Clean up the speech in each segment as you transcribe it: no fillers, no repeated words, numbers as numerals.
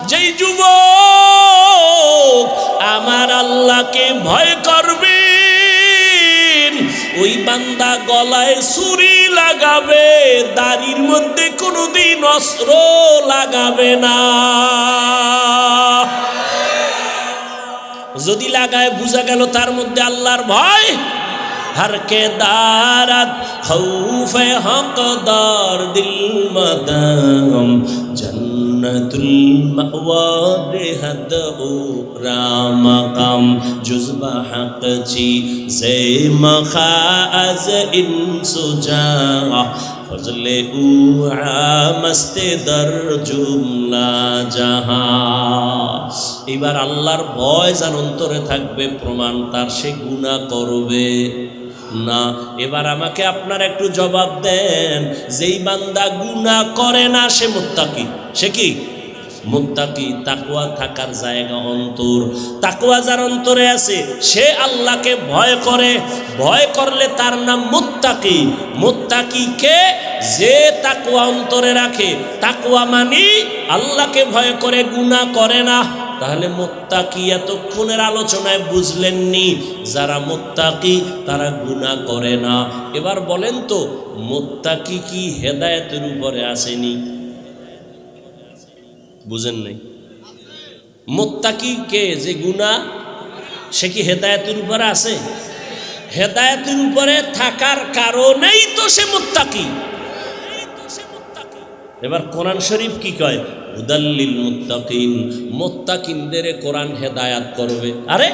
যেই যুবক আমার আল্লাহকে ভয় করবে ওই বান্দা গলায় ছুরি লাগাবে, দাড়ির মধ্যে কোনোদিন অস্ত্র লাগাবে না। যদি লাগায় বুঝা গেল তার মধ্যে আল্লাহর ভয়। हर के दारत खौफ हक़दार दिल मदाम जन्नतुल मअवा बेहद रामकाम जुज़्बा हक़ ची ज़े मखाज़ इंसुजा फजले उआ मस्ते दर जुमला जहां। এবার আল্লাহর ভয় যার অন্তরে থাকবে প্রমাণ তার সে গুনাহ করবে না। এবার আমাকে আপনারা একটু জবাব দেন, যেই বান্দা গুনাহ করে না সে মুত্তাকি। সে কি মুত্তাকি? তাকওয়া থাকার জায়গা অন্তর। তাকওয়া যার অন্তরে আছে সে আল্লাহকে ভয় করে। ভয় করলে তার নাম মুত্তাকি। মুত্তাকি কে? যে তাকওয়া অন্তরে রাখে। তাকওয়া মানে আল্লাহকে ভয় করে, গুনাহ করে না। তাহলে মুত্তাকি এতক্ষণের আলোচনায় বুঝলেননি, যারা মুত্তাকি তারা গুনাহ করে না। এবার বলেন তো মুত্তাকি কি হেদায়েতের উপরে আসেনি? বুঝেন নাই? মুত্তাকি কে? যে গুনাহ, সে কি হেদায়েতের উপরে আছে? হেদায়েতের উপরে থাকার কারণেই তো সে মুত্তাকি। এবার কোরআন শরীফ কি কয়? হুদাল্লিল মুত্তাকিন, মুত্তাকিনদের কোরআন হেদায়াত করবে। আরে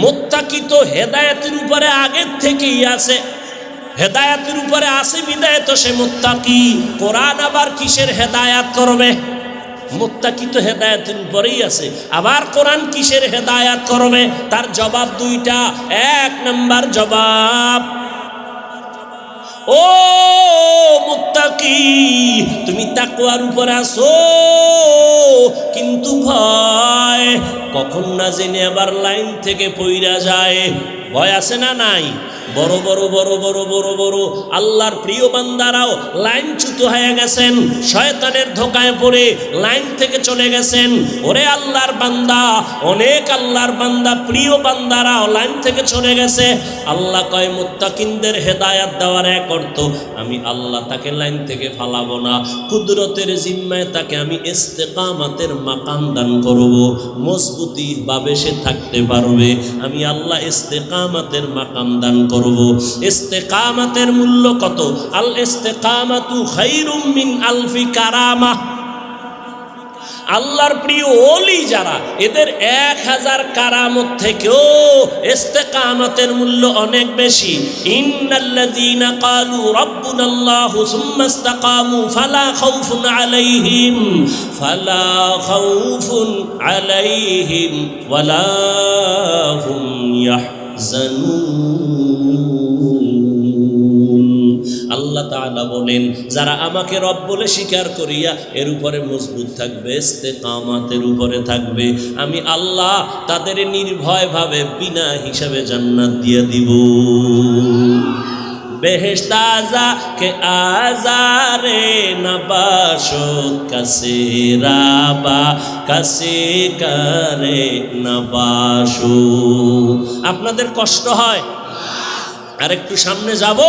মুত্তাকি তো হেদায়েতের উপরে আগের থেকেই আছে। হেদায়েতের উপরে আছে বিদায় তো সে মুত্তাকি। কোরআন আবার কিসের হেদায়াত করবে? মুত্তাকি তো হেদায়েতের উপরেই আছে, আবার কোরআন কিসের হেদায়াত করবে? তার জবাব দুইটা। এক নাম্বার জবাব, ও মুত্তাকি তুমি তাকওয়ার উপরে আছো, কিন্তু ভয় কখন না জেনে আবার লাইন থেকে পইরা যায়। ভয় আছে না নাই? বড় বড় বড় বড় বড় বড় আল্লাহর প্রিয় বান্দারাও লাইনচ্যুত হয়ে গেছেন, শয়তানের ধোকায় পড়ে লাইন থেকে চলে গেছেন। ওরে আল্লাহর বান্দা, অনেক আল্লাহর বান্দা প্রিয় বান্দারাও লাইন থেকে চলে গেছে। আল্লাহ কয় মুত্তাকিনদের হেদায়াত দেওয়ার এক অর্থ আমি আল্লাহ তাকে লাইন থেকে ফালাবো না, কুদরতের জিম্মায় তাকে আমি ইস্তেকামাতের মাকাম দান করব, মজবুতি ভাবে সে থাকতে পারবে। আমি আল্লাহ ইস্তেকামাতের মাকাম দান করব। ইস্তেকামাতের মূল্য কত? আল ইস্তেকামাতু খায়রুম মিন আলফি কারামা। আল্লাহর প্রিয় ওলি যারা, এদের 1000 কারামত থেকেও ইস্তেকামাতের মূল্য অনেক বেশি। ইন্নাল্লাযীনা ক্বালু রাব্বুনাল্লাহু সুম্মা ইসতাকামু ফালা খাউফুন আলাইহিম ওয়ালা হুম ইয়াহজানুন। আল্লাহ তাআলা বলেন যারা আমাকে রব বলে স্বীকার করিয়া এর উপরে মজবুত থাকবে, ইস্তেকামাতের উপরে থাকবে, আমি আল্লাহ তাদের নির্ভয়ভাবে বিনা হিসাবে জান্নাত দিয়ে দিব। বেহেশত আযা কে আজারে নবাশত কাসে রাবা কাসে করে নবাশু। আপনাদের কষ্ট হয়? আর একটু সামনে যাব।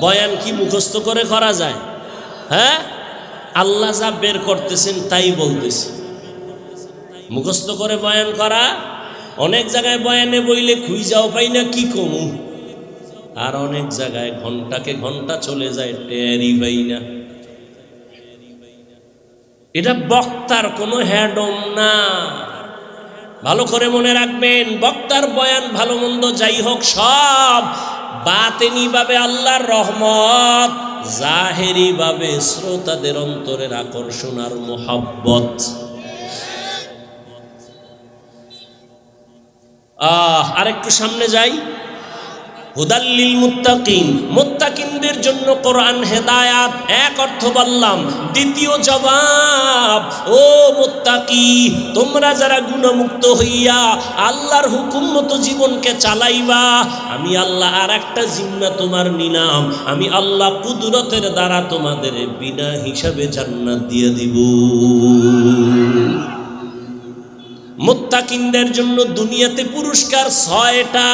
বয়ান কি মুখস্থ করে করা যায়? হ্যাঁ, আল্লাহ যা বের করতেছেন তাই বলতেছি। মুখস্থ করে বয়ান করা, অনেক জায়গায় বয়ানে বইলে খুঁজাও পাই না কি কমু, আর অনেক জায়গায় ঘন্টাকে ঘন্টা চলে যায় টেরি পাই না। এটা বক্তার কোনো হ্যাডম না, ভালো করে মনে রাখবেন। বক্তার বয়ান ভালো মন্দ যাই হোক সব বাতেনি ভাবে আল্লাহর রহমত, জাহেরি ভাবে শ্রোতাদের অন্তরের আকর্ষণ আর মোহাব্বত। আরেকটু সামনে যাই। হুদাল্লিল মুত্তাকিন, মুত্তাকিনদের জন্য কোরআন হেদায়াত, এক অর্থ বললাম। দ্বিতীয় জবাব, ও মুত্তাকি তোমরা যারা গুণমুক্ত হইয়া আল্লাহর হুকুম মতো জীবনকে চালাইবা, আমি আল্লাহ আর একটা জিম্মা তোমার নিলাম, আমি আল্লাহ কুদরতের দ্বারা তোমাদের বিনা হিসাবে জান্নাত দিয়ে দিব। মুত্তাকিনদের জন্য দুনিয়াতে পুরস্কার 6টা,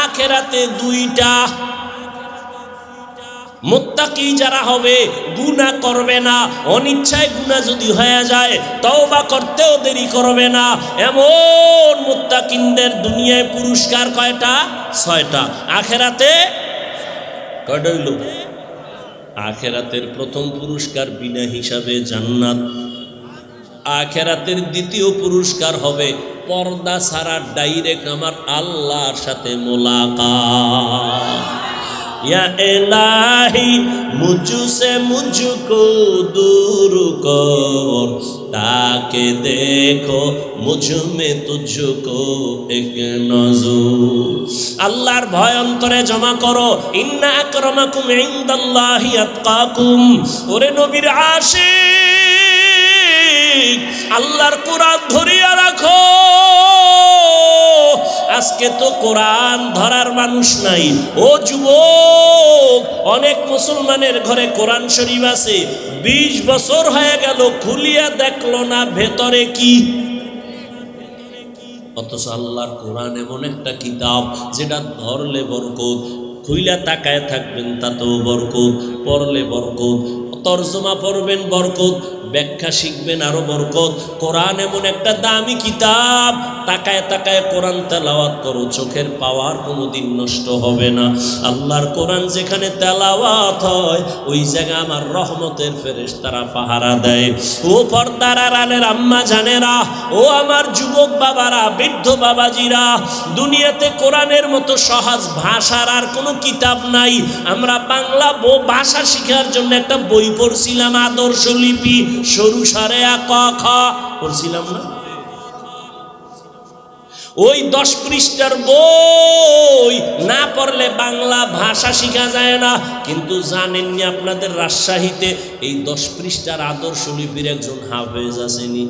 আখিরাতে 2টা। মুত্তাকি যারা হবে গুনাহ করবে না, অনিচ্ছায় গুনাহ যদি হয়ে যায় তওবা করতেও দেরি করবে না, এমন মুত্তাকিনদের দুনিয়ায় পুরস্কার কয়টা? 6টা। আখিরাতে কয়টা হইল? আখিরাতের প্রথম পুরস্কার বিনা হিসাবে জান্নাত। আখিরাতের দ্বিতীয় পুরস্কার হবে পর্দা ছাড়া ডাইরেক্ট আমার আল্লাহর সাথে মোলাকাত। या इलाही मुझसे मुझको दूर कर, ताकि देखो मुझ में तुझको एक नजर। আল্লাহর ভয় অন্তরে জমা করো। ইন্না আকরামাকুম ইনদাল্লাহি আতকাকুম। ওরে নবীর আশিক, আল্লাহর কোরআন ধরিয়া রাখো। আজকে তো কোরআন ধরার মানুষ নাই। ও যুবক, অনেক মুসলমানের ঘরে কোরআন শরীফ আছে, 20 বছর হয়ে গেল, খুলিয়া দেখলো না ভেতরে কি। অথচ আল্লাহর কোরআন এমন একটা কিতাব যেটা ধরলে বরকত, খুইলা তাকায় থাকবেন তাতেও বরকত, পড়লে বরকত, তরজমা পড়বেন বরকত, ব্যাখ্যা শিখবেন আরো বরকত। কোরআন এমন একটা দামি কিতাব, তাকায় তাকায় কোরআন তেলাওয়াত করো, চোখের পাওয়ার কোনোদিন নষ্ট হবে না। আল্লাহর কোরআন যেখানে তেলাওয়াত হয় ওই জায়গায় আমার রহমতের ফেরেশতারা পাহারা দেয়। ও পর্দার আড়ালের আম্মা জানেরা, ও আমার যুবক বাবারা, বৃদ্ধ বাবাজিরা, দুনিয়াতে কোরআনের মতো সহজ ভাষার আর কোনো কিতাব নাই। আমরা বাংলা ভাষা শেখার জন্য একটা বই পড়ছিলাম, আদর্শ লিপি, সরু সারে আ ক খ পড়ছিলাম না? ওই 10 পৃষ্ঠার বই না পড়লে বাংলা ভাষা শেখা যায় না। কিন্তু জানেননি আপনাদের রাজশাহীতে এই 10 পৃষ্ঠার আদর্শ লিপির একজন হাফেজ আসেনি?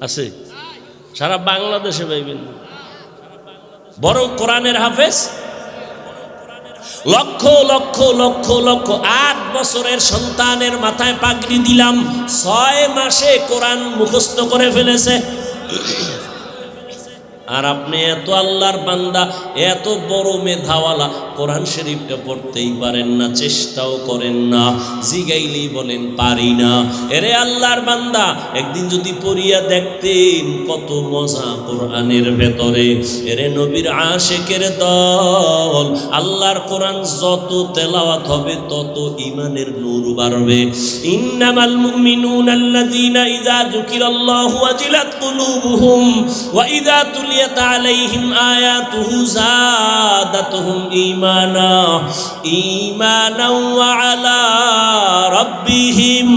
আছে? সারা বাংলাদেশে পাইবেন, বরং কোরআনের হাফেজ লক্ষ লক্ষ লক্ষ লক্ষ। 8 বছরের সন্তানের মাথায় পাগড়ি দিলাম, 6 মাসে কোরআন মুখস্থ করে ফেলেছে। আর আপনি এত আল্লাহর বান্দা, এত বড় মেধাওয়ালা, কোরআন শরীফটা পড়তেই পারেন না, চেষ্টাও করেন না, জিগাইলেই বলেন পারি না। এরে আল্লাহর বান্দা, একদিন যদি পড়িয়া দেখতেন কত মজা কোরআনের ভেতরে। এরে নবীর আশিকের দল, আল্লাহর কোরআন যত তেলাওয়াত হবে তত ঈমানের নূর বাড়বে। ইন্নামাল মুমিনুনা আল্লাযীনা ইযা যুকিরাল্লাহু ওয়াজিলাত কুলুবুহুম ওয়া ইযা তুলিয়াত আলাইহিম আয়াতুহু যাদাতুহুম ঈমানা ওয়া আলা রাব্বিহিম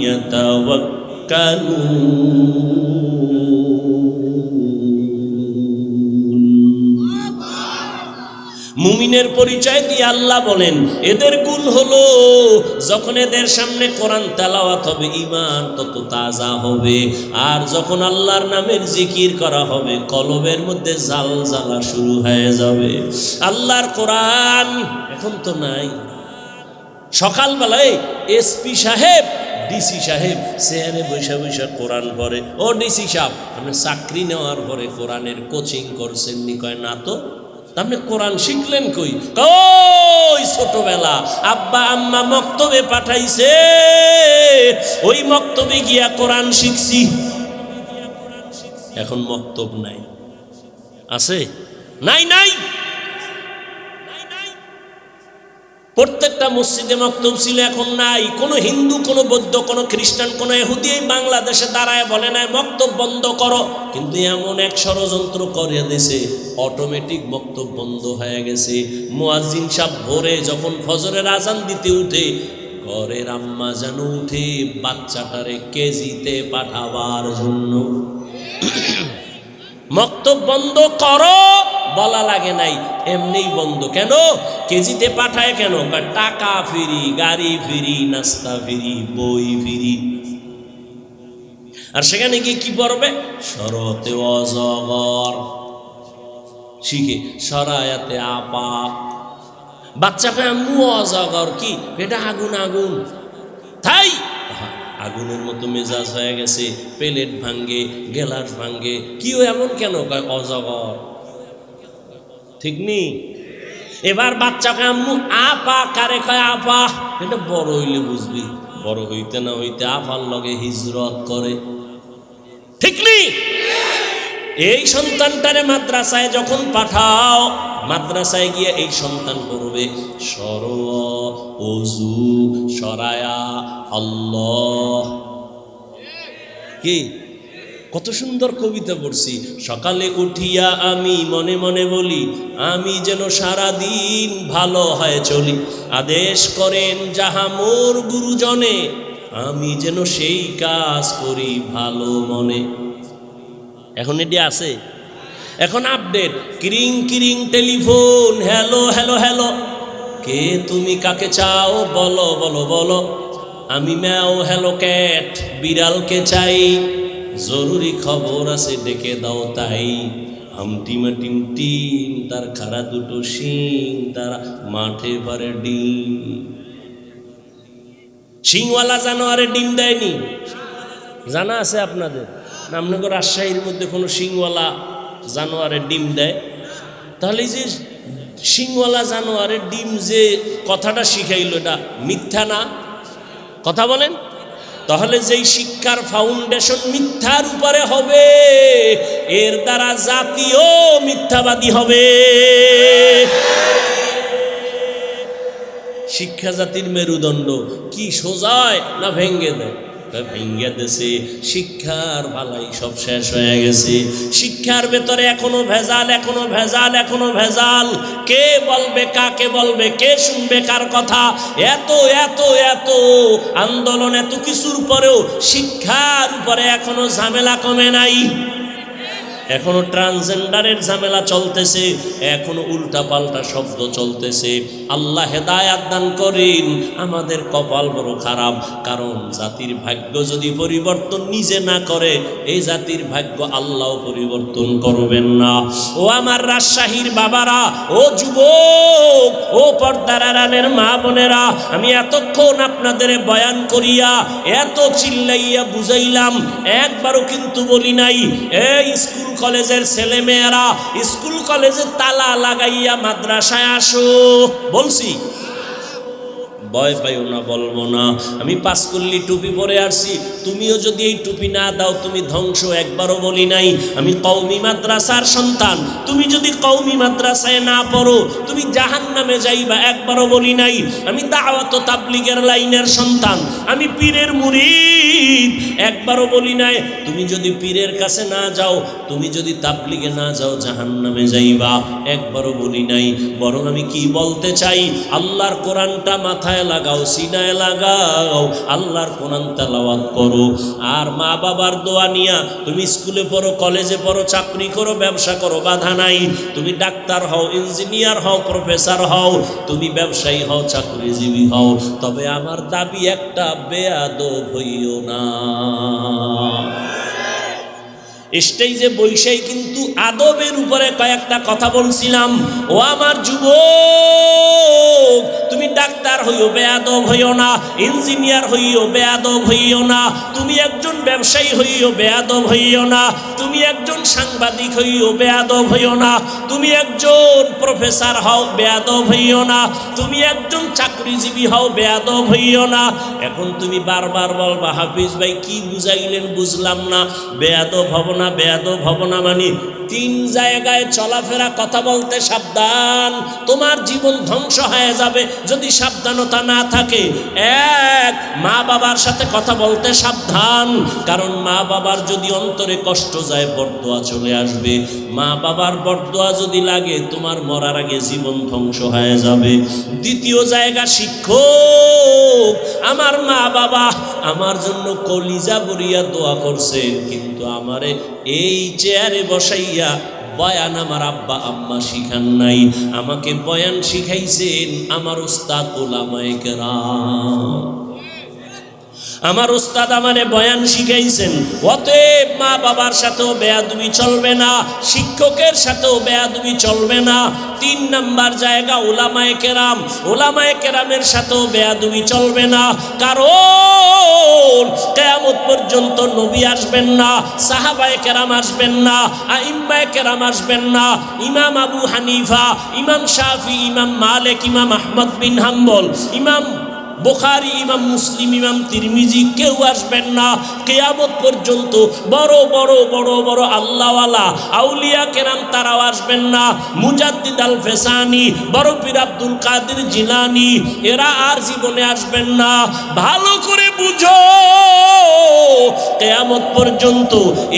ইয়াতাওয়াক্কালুন। মুমিনের পরিচয় দিয়ে আল্লাহ বলেন এদের গুণ হলো যখন এদের সামনে কোরআন তেলাওয়াত হবে ঈমান তত তাজা হবে, আর যখন আল্লাহর নামের জিকির করা হবে কলবের মধ্যে জালজালা শুরু হয়ে যাবে। আল্লাহর কোরআন এখন তো নাই। সকালবেলায় এসপি সাহেব, ডিসি সাহেব চেয়ারে বৈশা বৈশা কোরআন পড়ে। ও ডিসি সাহেব, আপনি চাকরি নেওয়ার পরে কোরআনের কোচিং করছেন নি? কয় না তো। আপনি কোরআন শিখলেন কই? কই ছোটবেলা আব্বা আম্মা মক্তবে পাঠাইছে, ওই মক্তবে গিয়া কোরআন শিখছি। এখন মক্তব নাই, আছে? নাই নাই। প্রত্যেকটা মসজিদে মক্তব ছিল, এখন নাই। কোনো হিন্দু, কোনো বৌদ্ধ, কোনো খ্রিস্টান, কোনো ইহুদি এই বাংলাদেশে দাঁড়ায় বলে নাই মক্তব বন্ধ করো। কিন্তু এমন এক ষড়যন্ত্র করে দিয়েছে, অটোমেটিক মক্তব বন্ধ হয়ে গেছে। মুয়াজ্জিন সাহেব ভোরে যখন ফজরের আজান দিতে উঠে, ঘরের আম্মা যেন উঠে বাচ্চাটারে কেজিতে পাঠাবার জন্য। মক্তব বন্ধ করো বলা লাগে নাই, এমনিই বন্ধ। কেন? কেজিতে পাঠায় কেন? টাকা ফ্রি, গাড়ি ফ্রি, নাস্তা ফ্রি, বই ফ্রি। আর সেখানে গিয়ে কি পড়বে? শরতে অজগর শিখে, সরায়াতে আপা। বাচ্চাকে আম্মু অজগর কি? এটা আগুন আগুন। তাই আগুনের মতো মেজাজ হয়ে গেছে, প্লেট ভাঙ্গে, গেলাস ভাঙ্গে। কিও এমন কেন? কয় অজগর। ঠিক নি? এবার বাচ্চাকে আম্মু আপা কারে কয় আপা, এটা বড় হইলে বুঝবি, বড় হইতে না হইতে আপার লগে হিজরত করে। ঠিক নি? এই সন্তানটারে মাদ্রাসায় যখন পাঠাও, মাদ্রাসায় গিয়ে এই সন্তান করবে সর অজু সরায়া আল্লাহ। কি কত সুন্দর কবিতা পড়ছি। সকালে উঠিয়া আমি মনে মনে বলি, আমি যেন সারাদিন ভালো হয় চলি। আদেশ করেন যাহা মোর গুরুজনে, আমি যেন সেই কাজ করি ভালো মনে। এখন এটি আছে, এখন আপডেট। কিরিং কিরিং টেলিফোন, হ্যালো হ্যালো হ্যালো, কে তুমি কাকে চাও বলো বলো বলো। আমি ম্যাও হ্যালো ক্যাট, বিড়ালকে চাই, জরুরি খবর আছে ডেকে দাও তাই। হামটিমা টিম টিম, তার খাড়া দুটো শিং, তার মাঠে পারে ডিম। শিংওয়ালা জানোয়ারে ডিম দেয়নি, জানা আছে আপনাদের? আপনাদের রাজশাহীর মধ্যে কোনো শিংওয়ালা জানোয়ারের ডিম দেয়? তাহলে এই যে শিংওয়ালা জানোয়ারের ডিম যে কথাটা শিখাইল, এটা মিথ্যা না? কথা বলেন। তাহলে যেই শিক্ষার ফাউন্ডেশন মিথ্যার উপরে হবে, এর দ্বারা জাতীয় মিথ্যাবাদী হবে। শিক্ষা জাতির মেরুদণ্ড। কি সোজায় না ভেঙ্গে দেয়? ভেঙ্গে দেশে শিক্ষার ভালাই সব শেষ হয়ে গেছে। শিক্ষার ভেতরে এখনো ভেজাল, এখনো ভেজাল, এখনো ভেজাল। কে বলবে কাকে বলবে, কে শুনবে কার কথা? এত এত এত আন্দোলন, এত কিছুর পরেও শিক্ষার উপরে এখনো ঝামেলা কমে নাই। এখনো ট্রান্সজেন্ডারের ঝামেলা চলতেছে, এখনো উল্টা পাল্টা শব্দ চলতেছে। আল্লাহ হেদায়াত দান করেন। আমাদের কপাল বড় খারাপ, কারণ জাতির ভাগ্য যদি পরিবর্তন নিজে না করে, এই জাতির ভাগ্য আল্লাহ পরিবর্তন করবেন না। ও আমার রাজশাহীর বাবারা, ও যুবক, ও পর্দার আড়ালের মা বোনেরা, আমি এতক্ষণ আপনাদের বয়ান করিয়া এত চিল্লাইয়া বুঝাইলাম, একবারও কিন্তু বলি নাই এই স্কুল কলেজের ছেলে মেয়েরা স্কুল কলেজে তালা লাগাইয়া মাদ্রাসায় আসো। বলছি? ভয় পাইও না, বলবো না। আমি পাঁচকল্লি টুপি পরে আসছি, তুমিও যদি এই টুপি না দাও তুমি ধ্বংস, একবারও বলি নাই। আমি কওমি মাদ্রাসার সন্তান, তুমি যদি কওমি মাদ্রাসায় না পড়ো তুমি জাহান্নামে যাইবা, একবারও বলি নাই। আমি দাওয়াত তাবলীগের লাইনের সন্তান, আমি পীরের মুরিদ, একবারও বলি নাই তুমি যদি পীরের কাছে না যাও, তুমি যদি তাবলীগে না যাও জাহান্নামে যাইবা, একবারও বলি নাই। বরং আমি কি বলতে চাই, আল্লাহর কোরআনটা মাথায় লাগাও, সিনায় লাগাও, আল্লাহর কোরআন তেলাওয়াত করো। আর মা বাবার দোয়া নিয়া তুমি স্কুলে পড়ো, কলেজে পড়ো, চাকরি করো, ব্যবসা করো, বাধা নাই। তুমি ডাক্তার হও, ইঞ্জিনিয়ার হও, প্রফেসর হও, তুমি ব্যবসায়ী হও, চাকরিজীবী হও, তবে আমার দাবি একটা, বেয়াদব হইও না। স্টেজে বৈশাই কিন্তু আদবের উপরে কয়েকটা কথা বলছিলাম। ও আমার যুবক, তুমি ডাক্তার হইও, বেয়াদব হইও না। ইঞ্জিনিয়ার হইও, বেয়াদব হইও না। তুমি একজন ব্যবসায়ী হইও, বেয়াদব হইও না। তুমি একজন সাংবাদিক হইও, বেয়াদব হইও না। তুমি একজন প্রফেসর হও, বেয়াদব হইও না। তুমি একজন চাকরিজীবী হও, বেয়াদব হইও না। এখন তুমি বারবার বলবা, হাফিজ ভাই কি বুঝাইলেন বুঝলাম না। বেয়াদব হব না, বেয়াদব হব না মানে তিন জায়গায় চলাফেরা, কথা বলতে সাবধান, তোমার জীবন ধ্বংস হয়ে যাবে যদি সাবধানতা না থাকে। এক, মা বাবার সাথে কথা বলতে সাবধান, কারণ মা বাবার যদি অন্তরে কষ্ট যায় বরদোয়া চলে আসবে। মা বাবার বরদোয়া যদি লাগে তোমার মরার আগে জীবন ধ্বংস হয়ে যাবে। দ্বিতীয় জায়গা, শিক্ষক। আমার মা বাবা আমার জন্য কলিজা বরিয়া দোয়া করছেন, কিন্তু আমারে এই চেয়ারে বসাইয়া বয়ান আমার আব্বা আম্মা শিখান নাই। আমাকে বয়ান শিখাইছেন আমার উস্তাদ উলামায়ে কেরাম। আমার উস্তাদ আমারে বয়ান শিখাইছেন। অতএব মা বাবার সাথেও বেয়াদবি চলবে না, শিক্ষকের সাথেও বেয়াদবি চলবে না। তিন নাম্বার জায়গা, উলামায়ে কেরাম। উলামায়ে কেরামের সাথেও বেয়াদবি চলবে না, কারণ পর্যন্ত নবী আসবেন না, সাহাবায়ে কেরাম আসবেন না, আইম্মায়ে কেরাম আসবেন না, ইমাম আবু হানিফা, ইমাম শাফি, ইমাম মালিক, ইমাম আহমদ বিন হাম্বল, ইমাম বুখারী, ইমাম মুসলিম, ইমাম তিরমিজি কেউ আসবেন না। কিয়ামত পর্যন্ত বড় বড় বড় বড় আল্লাহওয়ালা আউলিয়া কেরাম তারাও আসবেন না। মুজাদ্দিদ আল ফেসানি, বড় পীর আব্দুল কাদের জিলানী, এরা আর জীবনে আসবেন না। ভালো করে বুঝো, কিয়ামত পর্যন্ত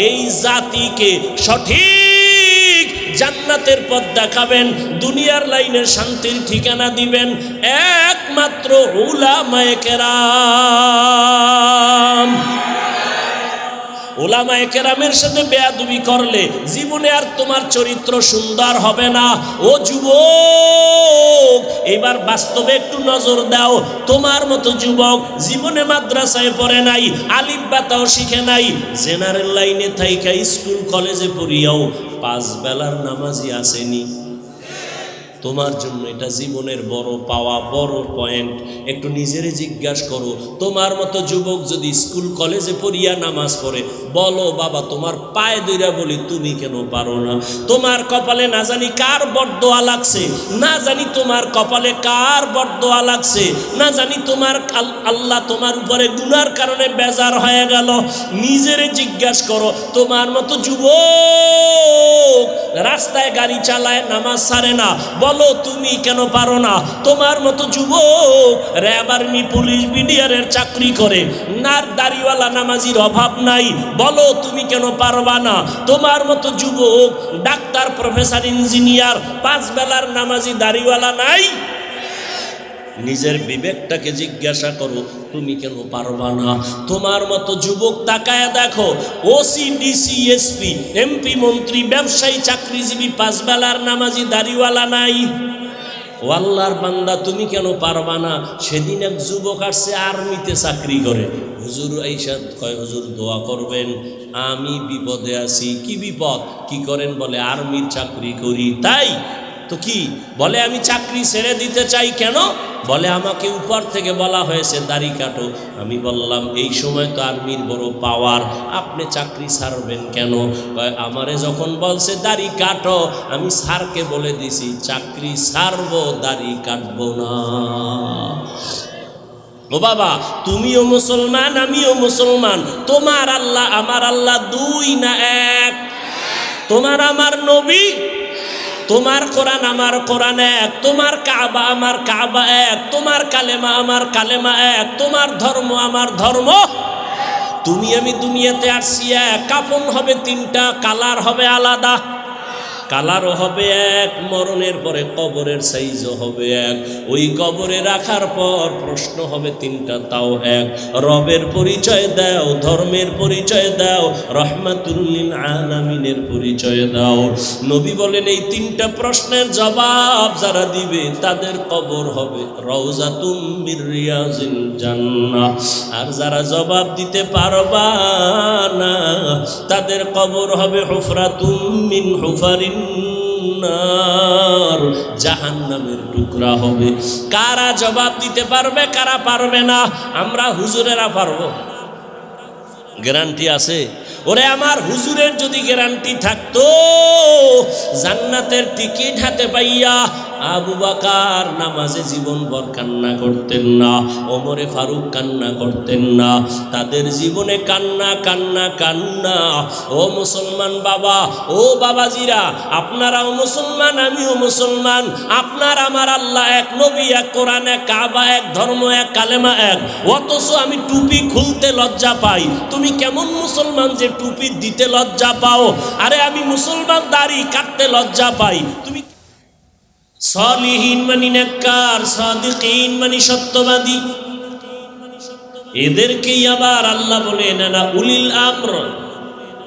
এই জাতিকে সঠিক জান্নাতের পথ দেখাবেন, দুনিয়ার লাইনে শান্তির ঠিকানা দিবেন একমাত্র উলামায়ে কেরাম। উলামায়ে কেরামের সাথে বেয়াদবি করলে জীবনে আর তোমার চরিত্র সুন্দর হবে না। ও যুবক, এবার বাস্তবে একটু নজর দাও। তোমার মতো যুবক জীবনে মাদ্রাসায় পড়ে নাই, আলিফ বাতাও শিখে নাই, জেনারেল লাইনে থাইকা স্কুল কলেজে পড়িয়াও 5 বেলার নামাজি আসেনি। তোমার জন্য এটা জীবনের বড় পাওয়া, বড় পয়েন্ট। একটু নিজেরে জিজ্ঞাসা করো, তোমার মতো যুবক যদি স্কুল কলেজে পড়িয়া নামাজ পড়ে, বলো বাবা তোমার পায়ে ধইরা বলি তুমি কেন পারো না? তোমার কপালে না জানি কার বরদোয়া লাগছে, না জানি তোমার কপালে কার বরদোয়া লাগছে, না জানি তোমার আল্লাহ তোমার উপরে গুনার কারণে বেজার হয়ে গেল। নিজেরে জিজ্ঞাসা করো, তোমার মতো যুবক রাস্তায় গাড়ি চালায় নামাজ ছাড়ে না, বলো তুমি কেন পারো না? তোমার মতো যুবক র্যাব, আর্মি, পুলিশ, বিডিআরের চাকরি করে, নার দাড়িওয়ালা নামাজির অভাব নাই, বলো তুমি কেন পারবা না? তোমার মতো যুবক ডাক্তার, প্রফেসর, ইঞ্জিনিয়ার, 5 বেলার নামাজি দাড়িওয়ালা নাই? নিজের বিবেকটাকে জিজ্ঞাসা করো, তুমি কেন পারবা না? তোমার মতো যুবক তাকায় দেখো, ওসি, ডিসি, এসপি, এমপি, মন্ত্রী, ব্যবসায়ী, চাকরিজীবী, 5 বেলার নামাজি দাড়িওয়ালা নাই। ও আল্লাহর বান্দা, তুমি কেন পারবা না? সেদিন এক যুবক আসছে আর্মিতে চাকরি করে, হুজুর আইসা কয় হুজুর দোয়া করবেন, আমি বিপদে আছি। কি বিপদ? কি করেন? বলে আর্মির চাকরি করি। তাই তো কি? বলে আমি চাকরি ছেড়ে দিতে চাই। কেন? বলে আমাকে উপর থেকে বলা হয়েছে দাড়ি কাটো। আমি বললাম এই সময় তো আর্মির বড় পাওয়ার, আপনি চাকরি ছাড়বেন কেন? আমারে যখন বলছে দাড়ি কাটো, আমি স্যারকে বলে দিছি চাকরি ছাড়বো, দাড়ি কাটবো না। ও বাবা, তুমিও মুসলমান, আমিও মুসলমান। তোমার আল্লাহ আমার আল্লাহ 2 না 1? তোমার আমার নবী, তোমার কোরআন আমার কোরআন 1, তোমার কাবা আমার কাবা 1, তোমার কালেমা আমার কালেমা 1, তোমার ধর্ম আমার ধর্ম। তুমি আমি দুনিয়াতে আসছি এক, কাফন হবে 3টা, কালার হবে আলাদা। কালারও হবে এক, মরণের পরে কবরের সাইজও হবে এক। ওই কবরে রাখার পর প্রশ্ন হবে 3টা, তাও এক। রবের পরিচয় দাও, ধর্মের পরিচয় দাও, রহমাতুল লিল আলামিনের পরিচয় দাও। নবী বলেন এই 3টা প্রশ্নের জবাব যারা দিবে তাদের কবর হবে রওজাতুম মির রিয়াজিল জান্নাহ। আর যারা জবাব দিতে পারবা না তাদের কবর হবে হুফরাতুম মিন হুফারিন নার, জাহান্নামের টুকরা হবে। কারা জবাব দিতে পারবে, কারা পারবে না? আমরা হুজুরেরা পারবো, গ্যারান্টি আছে। ওরে আমার হুজুরের যদি গ্যারান্টি থাকতো, জান্নাতের টিকিট হাতে পাইয়া আবু বকর নামাজে জীবনভর কান্না করতেন না, ওমরে ফারুক কান্না করতেন না, তাদের জীবনে কান্না কান্না কান্না। ও মুসলমান বাবা, ও বাবাজিরা, আপনারাও মুসলমান, আমিও মুসলমান। আপনার আমার আল্লাহ এক, নবী এক, কোরআন এক, কাবা এক, ধর্ম এক, কালেমা এক। অথচ আমি টুপি খুলতে লজ্জা পাই। তুমি কেমন মুসলমান যে টুপি দিতে লজ্জা পাও? আরে আমি মুসলমান, দাড়ি কাটতে লজ্জা পাই। তুমি সালিহিন মানে নেককার, সাদিকিন মানে সত্যবাদী, এদেরকেই আবার আল্লাহ বলেন না উলিল আমর,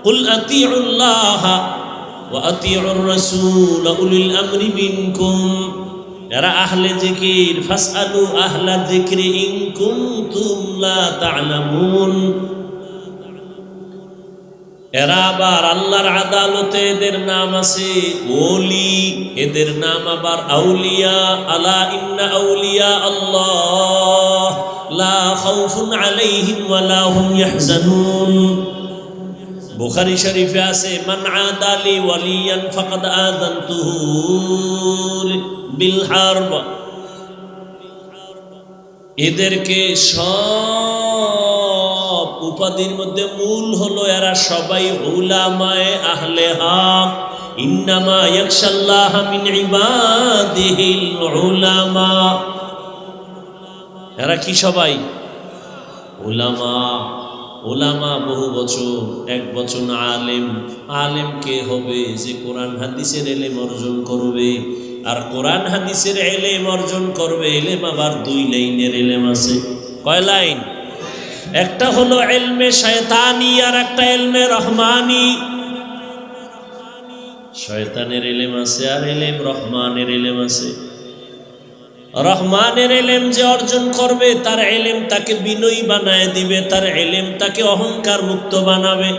কুল আতিউল্লাহ ওয়া আতিউর রাসূল উলিল আমরি মিনকুম। এরা আহলে জিকির, ফাসআলু আহলা যিকরি ইন কুনতুম লা তা'লামুন। এরা আবার আল্লাহর আদালতে এদের নাম আছে ওলি, এদের নাম আবার আউলিয়া। আলা ইন্না আউলিয়া আল্লাহ লা খাউফুন আলাইহিম ওয়া লা হুম ইয়াহজানুন। বুখারী শরীফে আছে, মান আদালি ওয়ালিয়ান ফাকাদ আযানতুহু বিল হারব। এদেরকে সব উপাধির মধ্যে মূল হলো এরা সবাই উলামায়ে আহলে হক। ইন্নামা ইয়াখশাল্লাহ মিন ইবাদিহিল উলামা। এরা কি সবাই? উলামা। উলামা বহু বচন, এক বচন আলেম। আলেম কে হবে? যে কোরআন হাদিসের ইলম অর্জন করবে। আর কোরআন হাদিসের ইলম অর্জন করবে, ইলম আবার দুই লাইনের ইলম আছে। কয় লাইন? একটা হলো ইলমে শয়তানি আর একটা ইলমে রহমানি। শয়তানের ইলম আছে আর ইলম রহমানের ইলম আছে। রহমানের ইলম যে অর্জন করবে তার ইলম তাকে বিনয়ী বানায় দিবে, তার ইলম তাকে অহংকার মুক্ত বানাবে।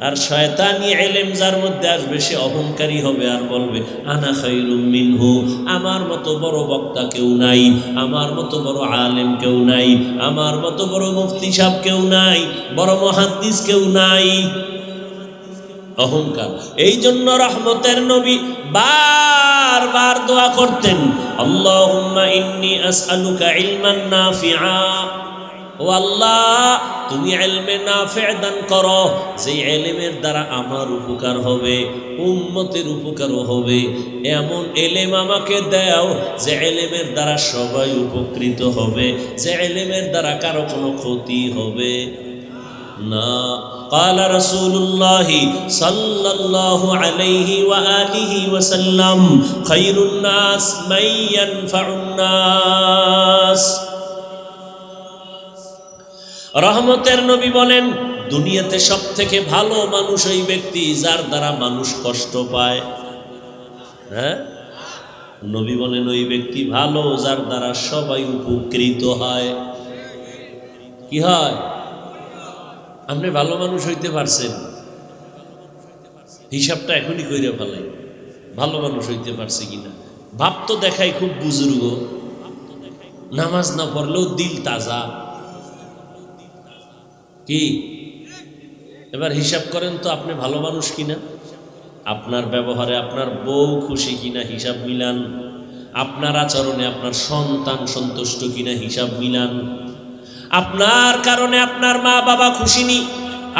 আর শয়তানি ইলম যার মধ্যে আসবে সে অহংকারী হবে আর বলবে আনা খায়রুম মিনহু, আমার মতো বড় বক্তা কেউ নাই, আমার মতো বড় আলেম কেউ নাই, আমার মতো বড় মুফতি সাহেব কেউ নাই, বড় মুহাদ্দিস কেউ নাই। অহংকার। এই জন্য রহমতের নবী বারবার দোয়া করতেন, আল্লাহুম্মা ইন্নী আসআলুকা ইলমান নাফিআ। ও আল্লাহ, তুমি ইলমে নাফি' দান করো, যে ইলমের দ্বারা আমার উপকার হবে, উম্মতের উপকারও হবে। এমন ইলম আমাকে দাও যে ইলমের দ্বারা সবাই উপকৃত হবে, যে ইলমের দ্বারা কারো কোনো ক্ষতি হবে না। قال رسول الله صلى الله عليه وآله وسلم خير الناس من ينفع الناس। রহমতের নবী বলেন, দুনিয়াতে সব থেকে ভালো মানুষ ওই ব্যক্তি যার দ্বারা মানুষ কষ্ট পায়। হ্যাঁ, নবী বলেন ওই ব্যক্তি ভালো যার দ্বারা সবাই উপকৃত হয়। কি হয়? আপনি ভালো মানুষ হইতে পারছেন, হিসাবটা এখনই কইরা ফেলাই, ভালো মানুষ হইতে পারছে কিনা। ভাব তো দেখাই খুব বুজুর্গ, নামাজ না পড়লেও দিল তাজা। কি এবার হিসাব করেন তো আপনি ভালো মানুষ কিনা। আপনার ব্যবহারে আপনার বউ খুশি কিনা হিসাব মিলান, আপনার আচরণে আপনার সন্তান সন্তুষ্ট কিনা হিসাব মিলান, আপনার কারণে আপনার মা বাবা খুশি নি,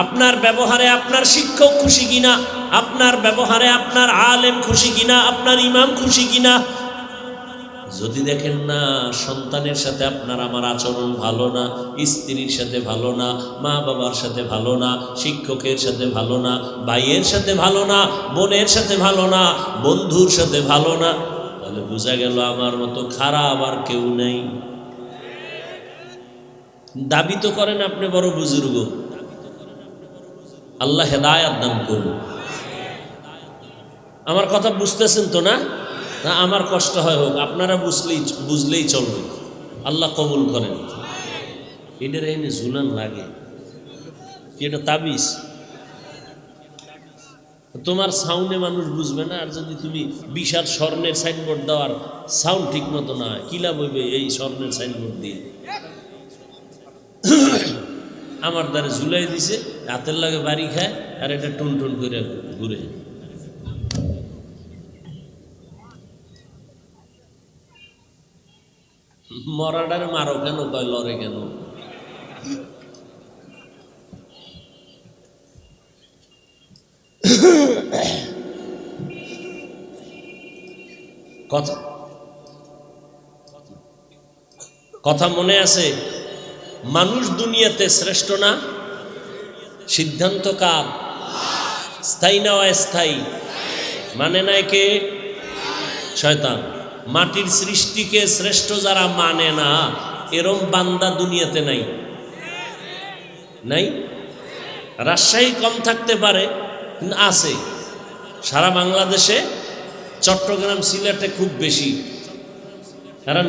আপনার ব্যবহারে আপনার শিক্ষক খুশি কিনা, আপনার ব্যবহারে আপনার আলেম খুশি কিনা, আপনার ইমাম খুশি কিনা। যদি দেখেন না সন্তানের সাথে আপনার আমার আচরণ ভালো না, স্ত্রীর সাথে ভালো না, মা বাবার সাথে ভালো না, শিক্ষকের সাথে ভালো না, ভাইয়ের সাথে ভালো না, বোনের সাথে ভালো না, বন্ধুর সাথে ভালো না, তাহলে বোঝা গেল আমার মতো খারাপ আর কেউ নেই। দাবি তো করেন আপনি বড় বুজুর্গ, আল্লাহ হেদায়াত দান করুন। আমার কথা বুঝতেছেন তো না? না, আমার কষ্ট হয় হোক, আপনারা বুঝলেই চলবে। আল্লাহ কবুল করেন। এটার এনে ঝুলান লাগে, এটা তাবিজ। তোমার সাউন্ডে মানুষ বুঝবে না, আর যদি তুমি বিশাল স্বর্ণের সাইনবোর্ড দেওয়ার সাউন্ড ঠিক মতো না, কিলা বইবে এই স্বর্ণের সাইনবোর্ড দিয়ে। আমার দ্বারে ঝুলাই দিছে, হাতের লাগে বাড়ি খায়, আর এটা টুন টুন করে ঘুরে। মরাডারে মারো কেন, কয় লড়ে কেন? কথা মনে আছে? মানুষ দুনিয়াতে শ্রেষ্ঠ না? সিদ্ধান্ত কার? স্থায়ী না অস্থায়ী? মানে নাই কে? শয়তান। মাটির সৃষ্টিকে শ্রেষ্ঠ যারা মানে না, এরম বান্দা দুনিয়াতে নাই। নাই? রাজশাহী কম থাকতে পারে, কিন্তু আছে। সারা বাংলাদেশে চট্টগ্রাম সিলেটে খুব বেশি। এরা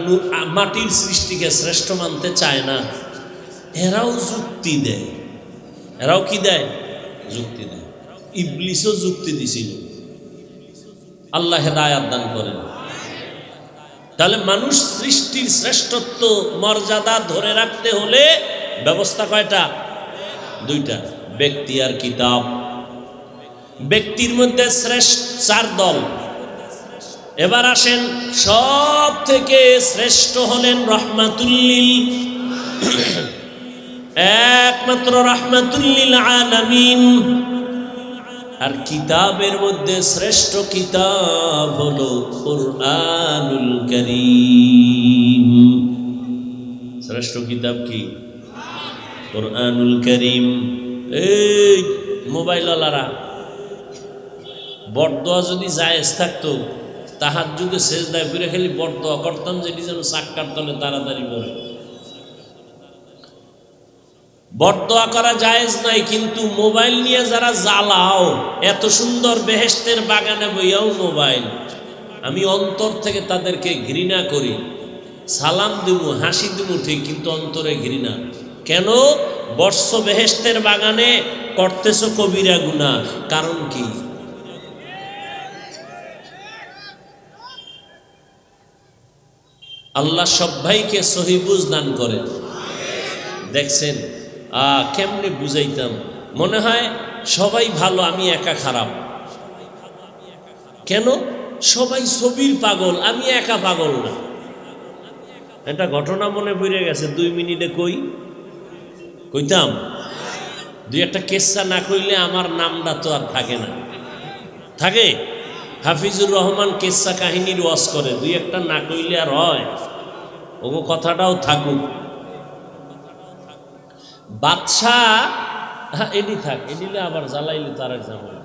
মাটির সৃষ্টিকে শ্রেষ্ঠ মানতে চায় না। এরাও যুক্তি দেয়। এরাও কি দেয়? যুক্তি দেয়। ইবলিসও যুক্তি দিছিল। আল্লাহ হেদায়াত দান করেন। তাহলে মানুষ সৃষ্টির শ্রেষ্ঠত্ব মর্যাদা ধরে রাখতে হলে ব্যবস্থা কয়টা? দুইটা, ব্যক্তি আর কিতাব। ব্যক্তির মধ্যে শ্রেষ্ঠ 4 দল। এবার আসেন, সব থেকে শ্রেষ্ঠ হলেন রহমাতুল্লিল, একমাত্র রহমাতুল্লিল আলামিন। আর কিতাবের মধ্যে শ্রেষ্ঠ কিতাব হলো কুরআনুল কারীম। শ্রেষ্ঠ কিতাব কি? কুরআনুল কারীম। এই মোবাইলওয়ালারা, বরদোয়া যদি জায়েজ থাকতো, তাহাজ্জুদে সেজদায় ফিরে খালি বরদোয়া করতাম, যেটি যেন চাক্কার তলে তাড়াতাড়ি পড়ে। বরদোয়া করা জায়েজ নাই, কিন্তু মোবাইল নিয়ে যারা জ্বালাও, এত সুন্দর বেহেশতের বাগানে বইয়াও মোবাইল, আমি অন্তর থেকে তাদেরকে ঘৃণা করি। সালাম দিব, হাসি দিব ঠিক, কিন্তু অন্তরে ঘৃণা। কেন? বর্ষ বেহেশতের বাগানে করতেছ কবিরা গুনাহ। কারণ কি? আল্লাহ সব ভাইকে সহি বুঝ দান করেন। দেখছেন কেমনে বুঝাইতাম, মনে হয় সবাই ভালো, আমি একা খারাপ। কেন? সবাই ছবির পাগল, আমি একা পাগল না। একটা ঘটনা মনে পড়ে গেছে, 2 মিনিটে কইতাম। 2-একটা কেসা না কইলে আমার নামটা তো আর থাকে না। থাকে? হাফিজুর রহমান কেসা কাহিনীর ওয়াজ করে, 2-একটা না কইলে আর হয়? ওগো কথাটাও থাকুক। বাদশাহ, এডি থাক, এডিলে আবার জ্বালাইলে তার এক ঝামেলা।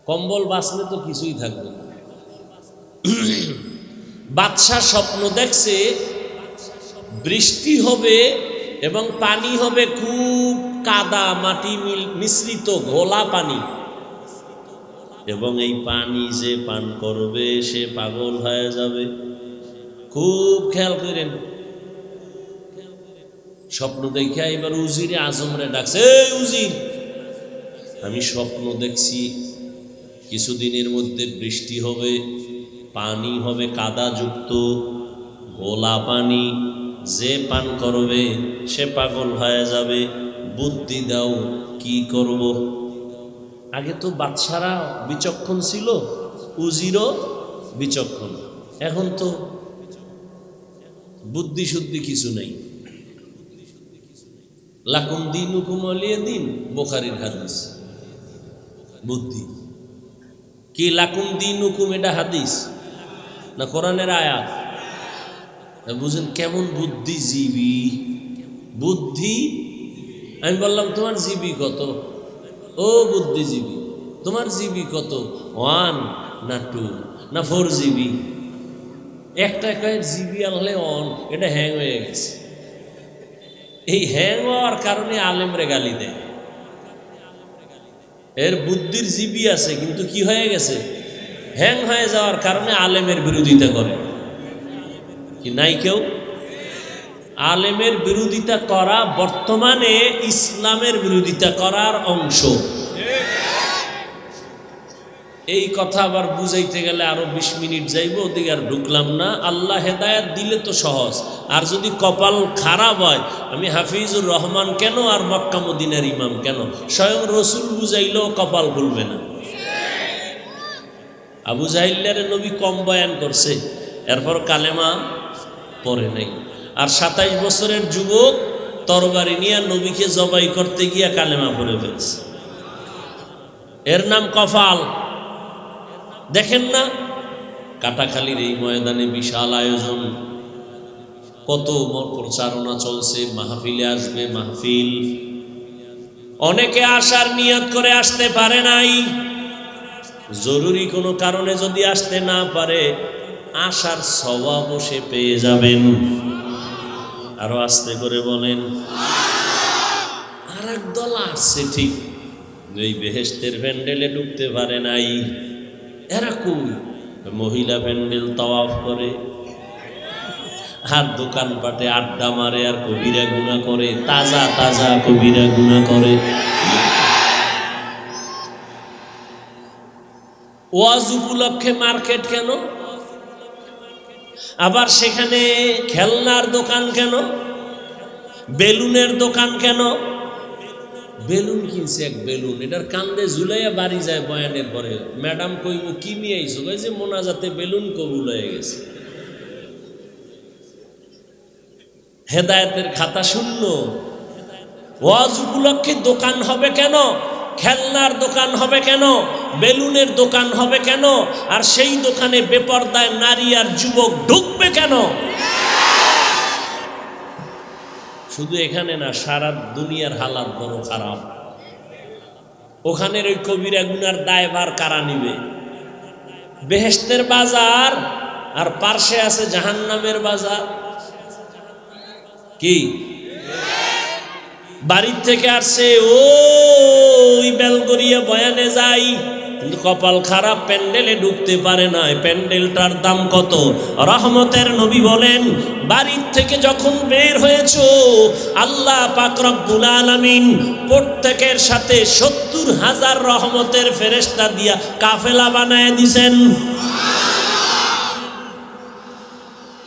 কম্বল বাঁচলে তো কিছুই থাকবে না। বাদশাহ স্বপ্ন দেখছে বৃষ্টি হবে এবং পানি হবে খুব কাদা মাটি মিশ্রিত ঘোলা পানি, এবং এই পানি যে পান করবে সে পাগল হয়ে যাবে। খুব খেয়াল করেন। স্বপ্ন দেখে এবার উজিরে আজমরে ডাকছে, এই উজির, আমি স্বপ্ন দেখছি কিছুদিনের মধ্যে বৃষ্টি হবে, পানি হবে কাদাযুক্ত গোলা পানি, যে পান করবে সে পাগল হয়ে যাবে, বুদ্ধি দাও কি করব। আগে তো বাদশারা বিচক্ষণ ছিল, উজিরও বিচক্ষণ, এখন তো বুদ্ধি শুদ্ধি কিছু নেই। লাকুম দীনুকুম ওয়ালিয়া দিন, বুখারীর হাদিস। বুদ্ধি কি? লাকুম দীনুকুম এটা হাদিস না কোরআনের আয়াত? বুঝেন কেমন বুদ্ধিজীবী। বুদ্ধি, আমি বললাম তোমার জিবি কত? ও বুদ্ধিজীবী, তোমার জিবি কত? 1 না 2 না 4 জিবি? একটা কয়েক জিবি আনলে অন, এটা হ্যাং হয়ে গেছে। এই হ্যাং হওয়ার কারণে আলেমরে গালি দেয়। এর বুদ্ধির জিবি আছে, কিন্তু কি হয়ে গেছে? হ্যাং হয়ে যাওয়ার কারণে আলেমের বিরোধিতা করে। কি নাই কেউ? আলেমের বিরোধিতা করা বর্তমানে ইসলামের বিরোধিতা করার অংশ। এই কথা আবার বুঝাইতে গেলে আরো 20 মিনিট যাইব, ওদিকে আর ঢুকলাম না। আল্লাহ হেদায়েত দিলে তো সহজ, আর যদি কপাল খারাপ হয়, আমি হাফিজুর রহমান কেন আর মক্কা মদিনার ইমাম কেন, স্বয়ং রসুল বুঝাইলেও কপাল খুলবে না। আবু জাহিলের নবী কম বয়ান করছে, এরপর কালেমা পড়ে নাই। আর 27 বছরের যুবক তরবারি নিয়ে নবীকে জবাই করতে গিয়া কালেমা পড়ে ফেলছে। এর নাম কপাল। দেখেন না কাটাখালীর এই ময়দানে বিশাল আয়োজন, কত প্রচারণা চলছে, মাহফিলে আসবে মাহফিল। অনেকে আসার নিয়ত করে আসতে পারে নাই, জরুরি কোনো কারণে যদি আসতে না পারে, আসার সওয়াব সে পেয়ে যাবেন। আরো আস্তে করে বলেন। আর এক দল আসছে ঠিক, এই বেহেশতের প্যান্ডেলে ঢুকতে পারে নাই। এরা কই? মহিলা প্যান্ডেল তাওয়াফ করে, আর দোকানপাটে আড্ডা মারে, আর কবিরা গুনাহ করে, তাজা তাজা কবিরা গুনাহ করে। ওয়াজ উপলক্ষে মার্কেট কেন? আবার সেখানে খেলনার দোকান কেন, বেলুনের দোকান কেন? বেলুন কিনছে, এক বেলুন, এটার কান্দে ঝুলাইয়া বাড়ি যায় বয়ানের পরে। ম্যাডাম কইব কি নিয়ে আইছো? কই যে মোনাজাতে বেলুন কবুল হয়ে গেছে। হেদায়েতের খাতা শূন্য। ওয়াজ উপলক্ষে দোকান হবে কেন? খেলনার দোকান হবে কেন? বেলুনের দোকান হবে কেন? আর সেই দোকানে বেপরদায় নারী আর যুবক ঢুকবে কেন? শুধু এখানে না, সারা দুনিয়ার হালাত বড় খারাপ। ওখানের ওই কবিরা গুনার দায়ভার কারা নিবে? বেহেশতের বাজার আর পার্শ্বে আছে জাহান্নামের বাজার। কি বাড়ির থেকে আসছে ওই বেলগড়িয়া বয়ানে যাই, কিন্তু কপাল খারাপ, প্যান্ডেলে ঢুকতে পারে না। প্যান্ডেলটার দাম কত? রহমতের নবী বলেন, বাড়ির থেকে যখন বের হয়েছো, আল্লাহ পাক রব্বুল আলামিন প্রত্যেকের সাথে 70,000 রহমতের ফেরেশতা দিয়া কাফেলা বানায় দিছেন।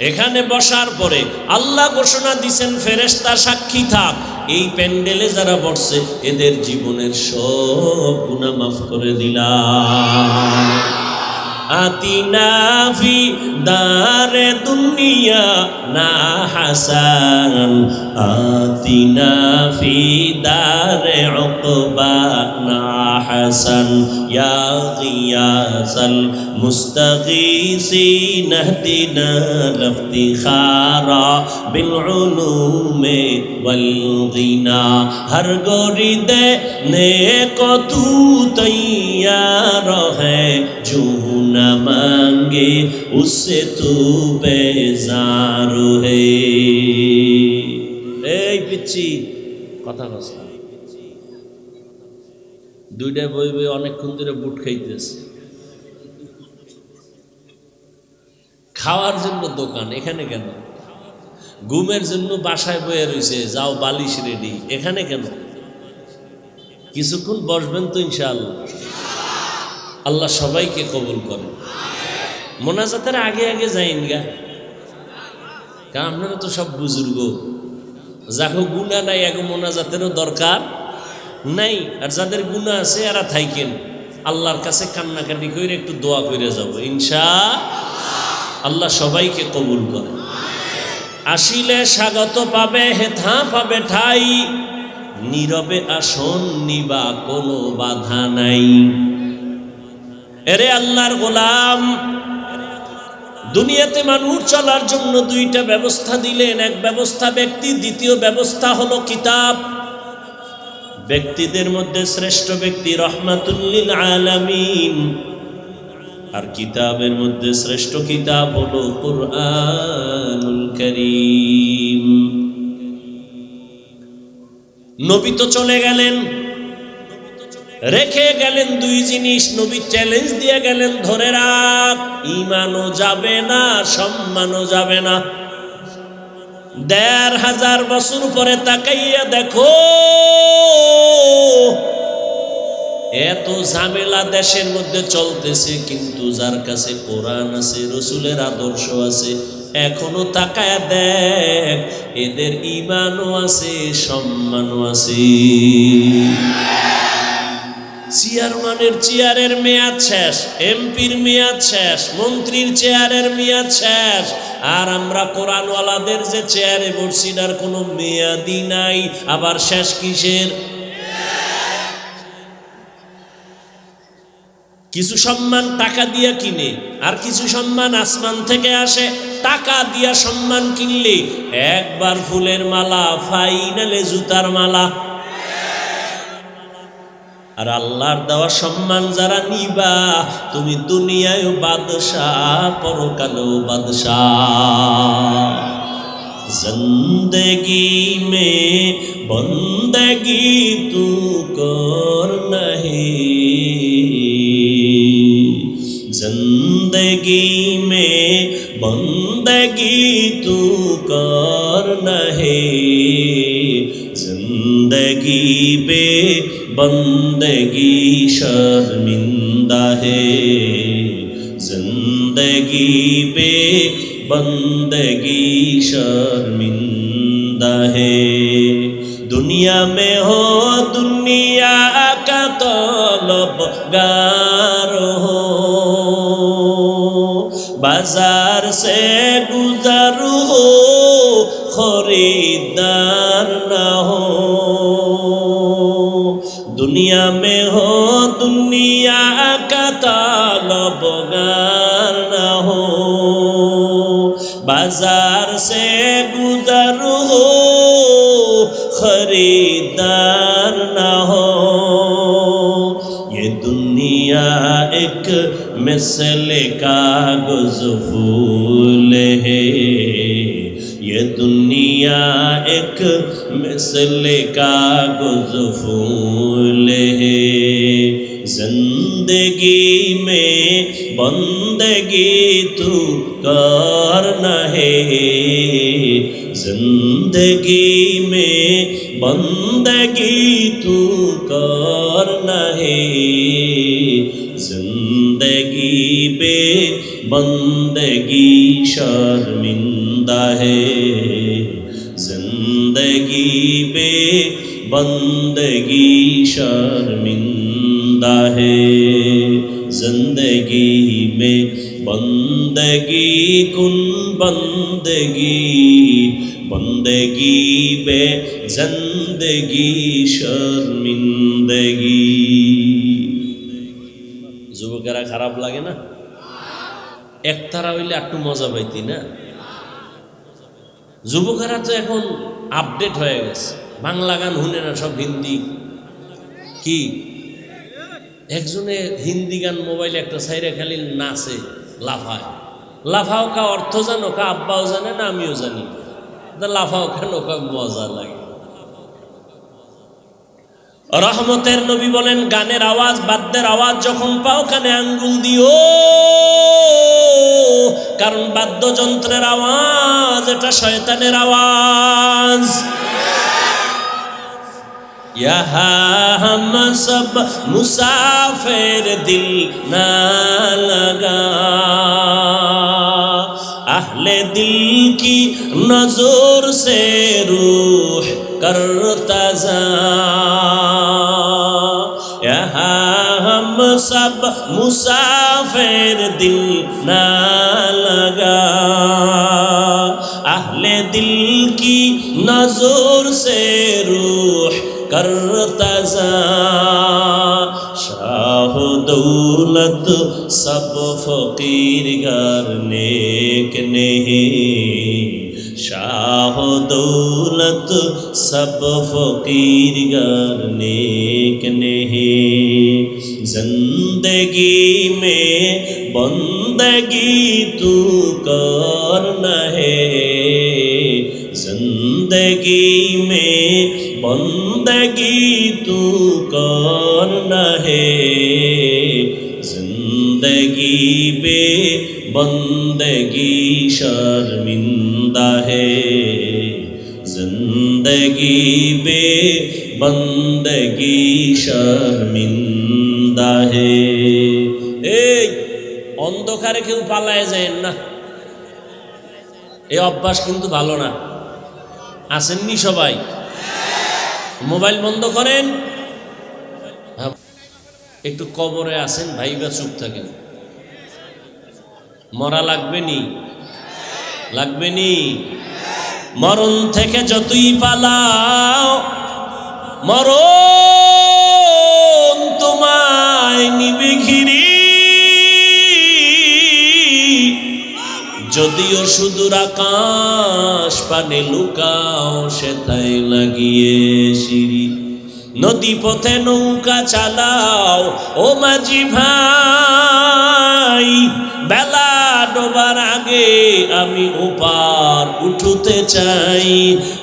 এখানে বসার পরে আল্লাহ ঘোষণা দিছেন, ফেরেশতা সাক্ষী থাক, এই প্যান্ডেলে যারা বসছে এদের জীবনের সব গুনাহ মাফ করে দিলাম। আতিনা ফি দারে দুনিয়া না হাসান, আতিনা ফি দারে উকবা না হাসান, ইয়া গিয়াসাল মুস্তাগীসিন ইহদিনা লিফতিখারা বিল উলুমে ওয়াল গিনা। হর গরিদে নেক তু তৈয়ার হ্যায়, जो न मांगे उससे तू बेजार है। এই পিচ্ছি কথা কথা দুইটা বই বই অনেকক্ষণ ধরে বুট খাইতেছে। খাওয়ার জন্য দোকান এখানে কেন? ঘুমের জন্য বাসায় বয়ে রয়েছে, যাও বালিশ রেডি, এখানে কেন? কিছুক্ষণ বসবেন তো ইনশাআল্লাহ। আল্লাহ সবাইকে কবুল করেন। মোনাজাতের আগে আগে যাইন গা, কারণ আপনারা তো সব বুজুর্গ, যাকে গুণা নাই আগে মোনাজাতেরও দরকার নাই। আর যাদের গুণা আছে এরা থাইকেন, আল্লাহর কাছে কান্নাকাটি করে একটু দোয়া করে যাব ইনশাআল্লাহ। সবাইকে কবুল করে। আসিলে স্বাগত পাবে, হেথা পাবে ঠাই, নীরবে আসন নিবা কোনো বাধা নাই। এরে আল্লাহর গোলাম, দুনিয়াতে মানুষ চলার জন্য দুইটা ব্যবস্থা দিলেন। এক ব্যবস্থা ব্যক্তি, দ্বিতীয় ব্যবস্থা হলো কিতাব। ব্যক্তিদের মধ্যে শ্রেষ্ঠ ব্যক্তি রহমাতুল লিল আলামিন, আর কিতাবের মধ্যে শ্রেষ্ঠ কিতাব হলো কুরআনুল কারীম। নবী তো চলে গেলেন, রেখে গেলেন দুই জিনিস। নবী চ্যালেঞ্জ দিয়ে গেলেন, ধরে রাখ, ঈমানও যাবে না, সম্মানও যাবে না। ১৫০০ বছর পরে তাকাইয়া দেখো, এত ঝামেলা দেশের মধ্যে চলতেছে, কিন্তু যার কাছে কোরআন আছে, রসুলের আদর্শ আছে, এখনো তাকায়া দেখ, এদের ঈমানও আছে, সম্মানও আছে। চেয়ারম্যানের চেয়ারের মেয়াদ শেষ, এমপির মেয়াদ শেষ, মন্ত্রীর চেয়ারের মেয়াদ শেষ, আর আমরা কোরআনওয়ালাদের যে চেয়ারে বসছি তার কোনো মেয়াদই নাই। আবার শেষ কিসের? কিছু সম্মান টাকা দিয়া কিনে, আর কিছু সম্মান আসমান থেকে আসে। টাকা দিয়া সম্মান কিনলে একবার ফুলের মালা, ফাইনালে জুতার মালা। আর আল্লাহর দেওয়া সম্মান যারা নিবা, তুমি দুনিয়ায় বাদশাহ, পরকালেও বাদশাহ। জিন্দগি মে বন্দগি তু কর নাহি, जिंदगी में बंदगी तू कर नहीं, जिंदगी पे बंदगी शर्मिंदा है, जिंदगी पे बंदगी शर्मिंदा है। दुनिया में हो दुनिया का तलबगार हो, बाजार से गुजर हो खरीदार ना हो। दुनिया में हो दुनिया का तलबगार ना हो, बाजार से गुजर हो खरीदार ना हो। ये दुनिया एक मिसल कागज फूल है, ये दुनिया एक मिसल कागज फूल है। जिंदगी में बंदगी तू करना है, जिंदगी में बंदगी तू करना है। जिंदगी बे बंदगी शर्मिंदा है, जिंदगी बे बंदगी शर्मिंदा है। जिंदगी में बंदगी कुन बंदगी, बंदगी बे जिंदगी शर्मिंदगी। যুবকেরা খারাপ লাগে না? একতারা হইলে একটু মজা পাইতি না? যুবকেরা তো এখন আপডেট হয়ে গেছে, বাংলা গান শুনে না, সব হিন্দি। কি একজনে হিন্দি গান মোবাইলে একটা সাইরে খালি নাচে, লাফায়। লাফাও কা অর্থ জানো? কা আব্বাও জানে না, আমিও জানি। লাফাও কেন? কা মজা লাগে। রহমতের নবী বলেন, গানের আওয়াজ বাদ্যের আওয়াজ যখন পাও কানে আঙ্গুল দিও, কারণ বাদ্যযন্ত্রের আওয়াজ এটা শয়তানের আওয়াজ। यहाँ हम सब मुसाफिर दिल ना लगा, अहले दिल की नजर से रूह करता जा। यहाँ हम सब मुसाफिर दिल ना लगा, अहले दिल की नजर से रूह करता जा। शाह दौलत सब फकीर गर नेक नहीं, शाह दौलत सब फकीर गर नेक नहीं। जिंदगी में बंदगी तू करना है, जिंदगी में बंदगी तू करना है। जिंदगी बे बंदगी शर्मिंदा है, जिंदगी बे बंदगी शर्मिंदा है। এই অন্ধকারে কেউ পালায় যায় না, এই অভ্যাস কিন্তু ভালো না। আসেননি সবাই? মোবাইল বন্ধ করেন, একটু কবরে আসেন, ভাইবা চুপ থাকেন। মরা লাগবে নি? লাগবে নি? মরণ থেকে যতই পালাও, মরণ তোমায় নিবে ঘিরি। যদিও সুদূর আকাশ পানে লুকাও, সেথায় লাগিয়ে সিঁড়ি। নদী পথে নৌকা চালাও ও মাঝি ভাই, বেলা ডোবার আগে আমি ওপার উঠতে চাই।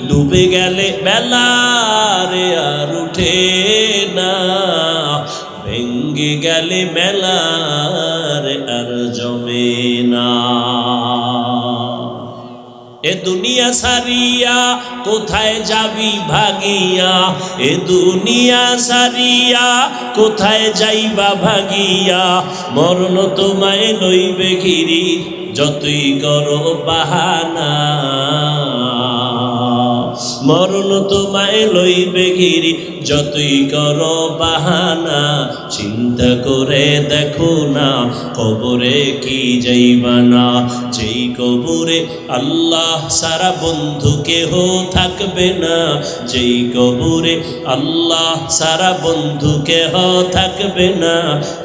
ডুবে গেলে বেলা রে আর উঠে না, ভেঙ্গে গেলে মেলা রে আর জমে না। এ দুনিয়া সারিয়া কোথায় যাবি ভাগিয়া, এ দুনিয়া সারিয়া কোথায় যাইবা ভাগিয়া। মরণ তোমায় লইবে ঘিরি, যতই করো বাহানা, মরণ তোমায় লইবে ঘিরি যতই করো বাহানা। চিন্তা করে দেখো না কবরে কি যাইবা না, যেই কবরে আল্লাহ সারা বন্ধু কেহ থাকবে না, যেই কবরে আল্লাহ সারা বন্ধু কেহ থাকবে না।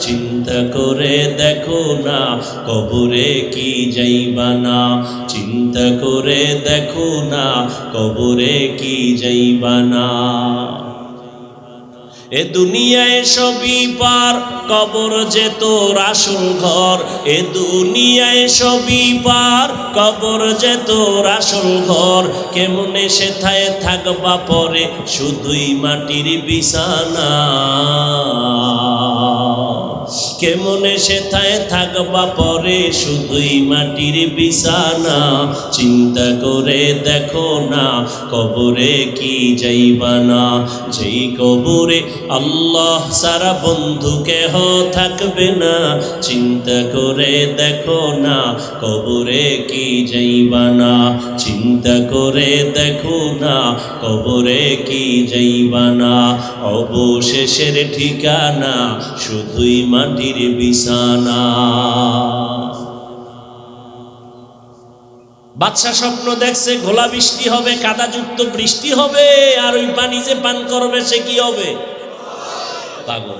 চিন্তা করে দেখো না কবরে কি যাইবা না, চিন্তা করে দেখো না কবরে কি যাইবা না। এ দুনিয়ায় সবই পার, কবর যে তোর আসল ঘর। এ দুনিয়ায় সবই পার, কবর যে তোর আসল ঘর। কেমনে সেথায় থাকবা পরে শুধুই মাটির বিছানা, কেমনে সেথায় থাকবা পরে শুধুই মাটির বিছানা। চিন্তা করে দেখো না কবরে কি যাইবা না, যেই কবরে আল্লাহ সারা বন্ধু কেহ থাকবে না। চিন্তা করে দেখো না কবরে কি যাইবা না, চিন্তা করে দেখো না কবরে কি যাইবা না। অবশেষের ঠিকানা শুধুই মাটির বিছানা। বাদশা স্বপ্ন দেখছে ঘোলা বৃষ্টি হবে, কাদাযুক্ত বৃষ্টি হবে, আর ওই পানি যে পান করবে সে কি হবে? পাগল।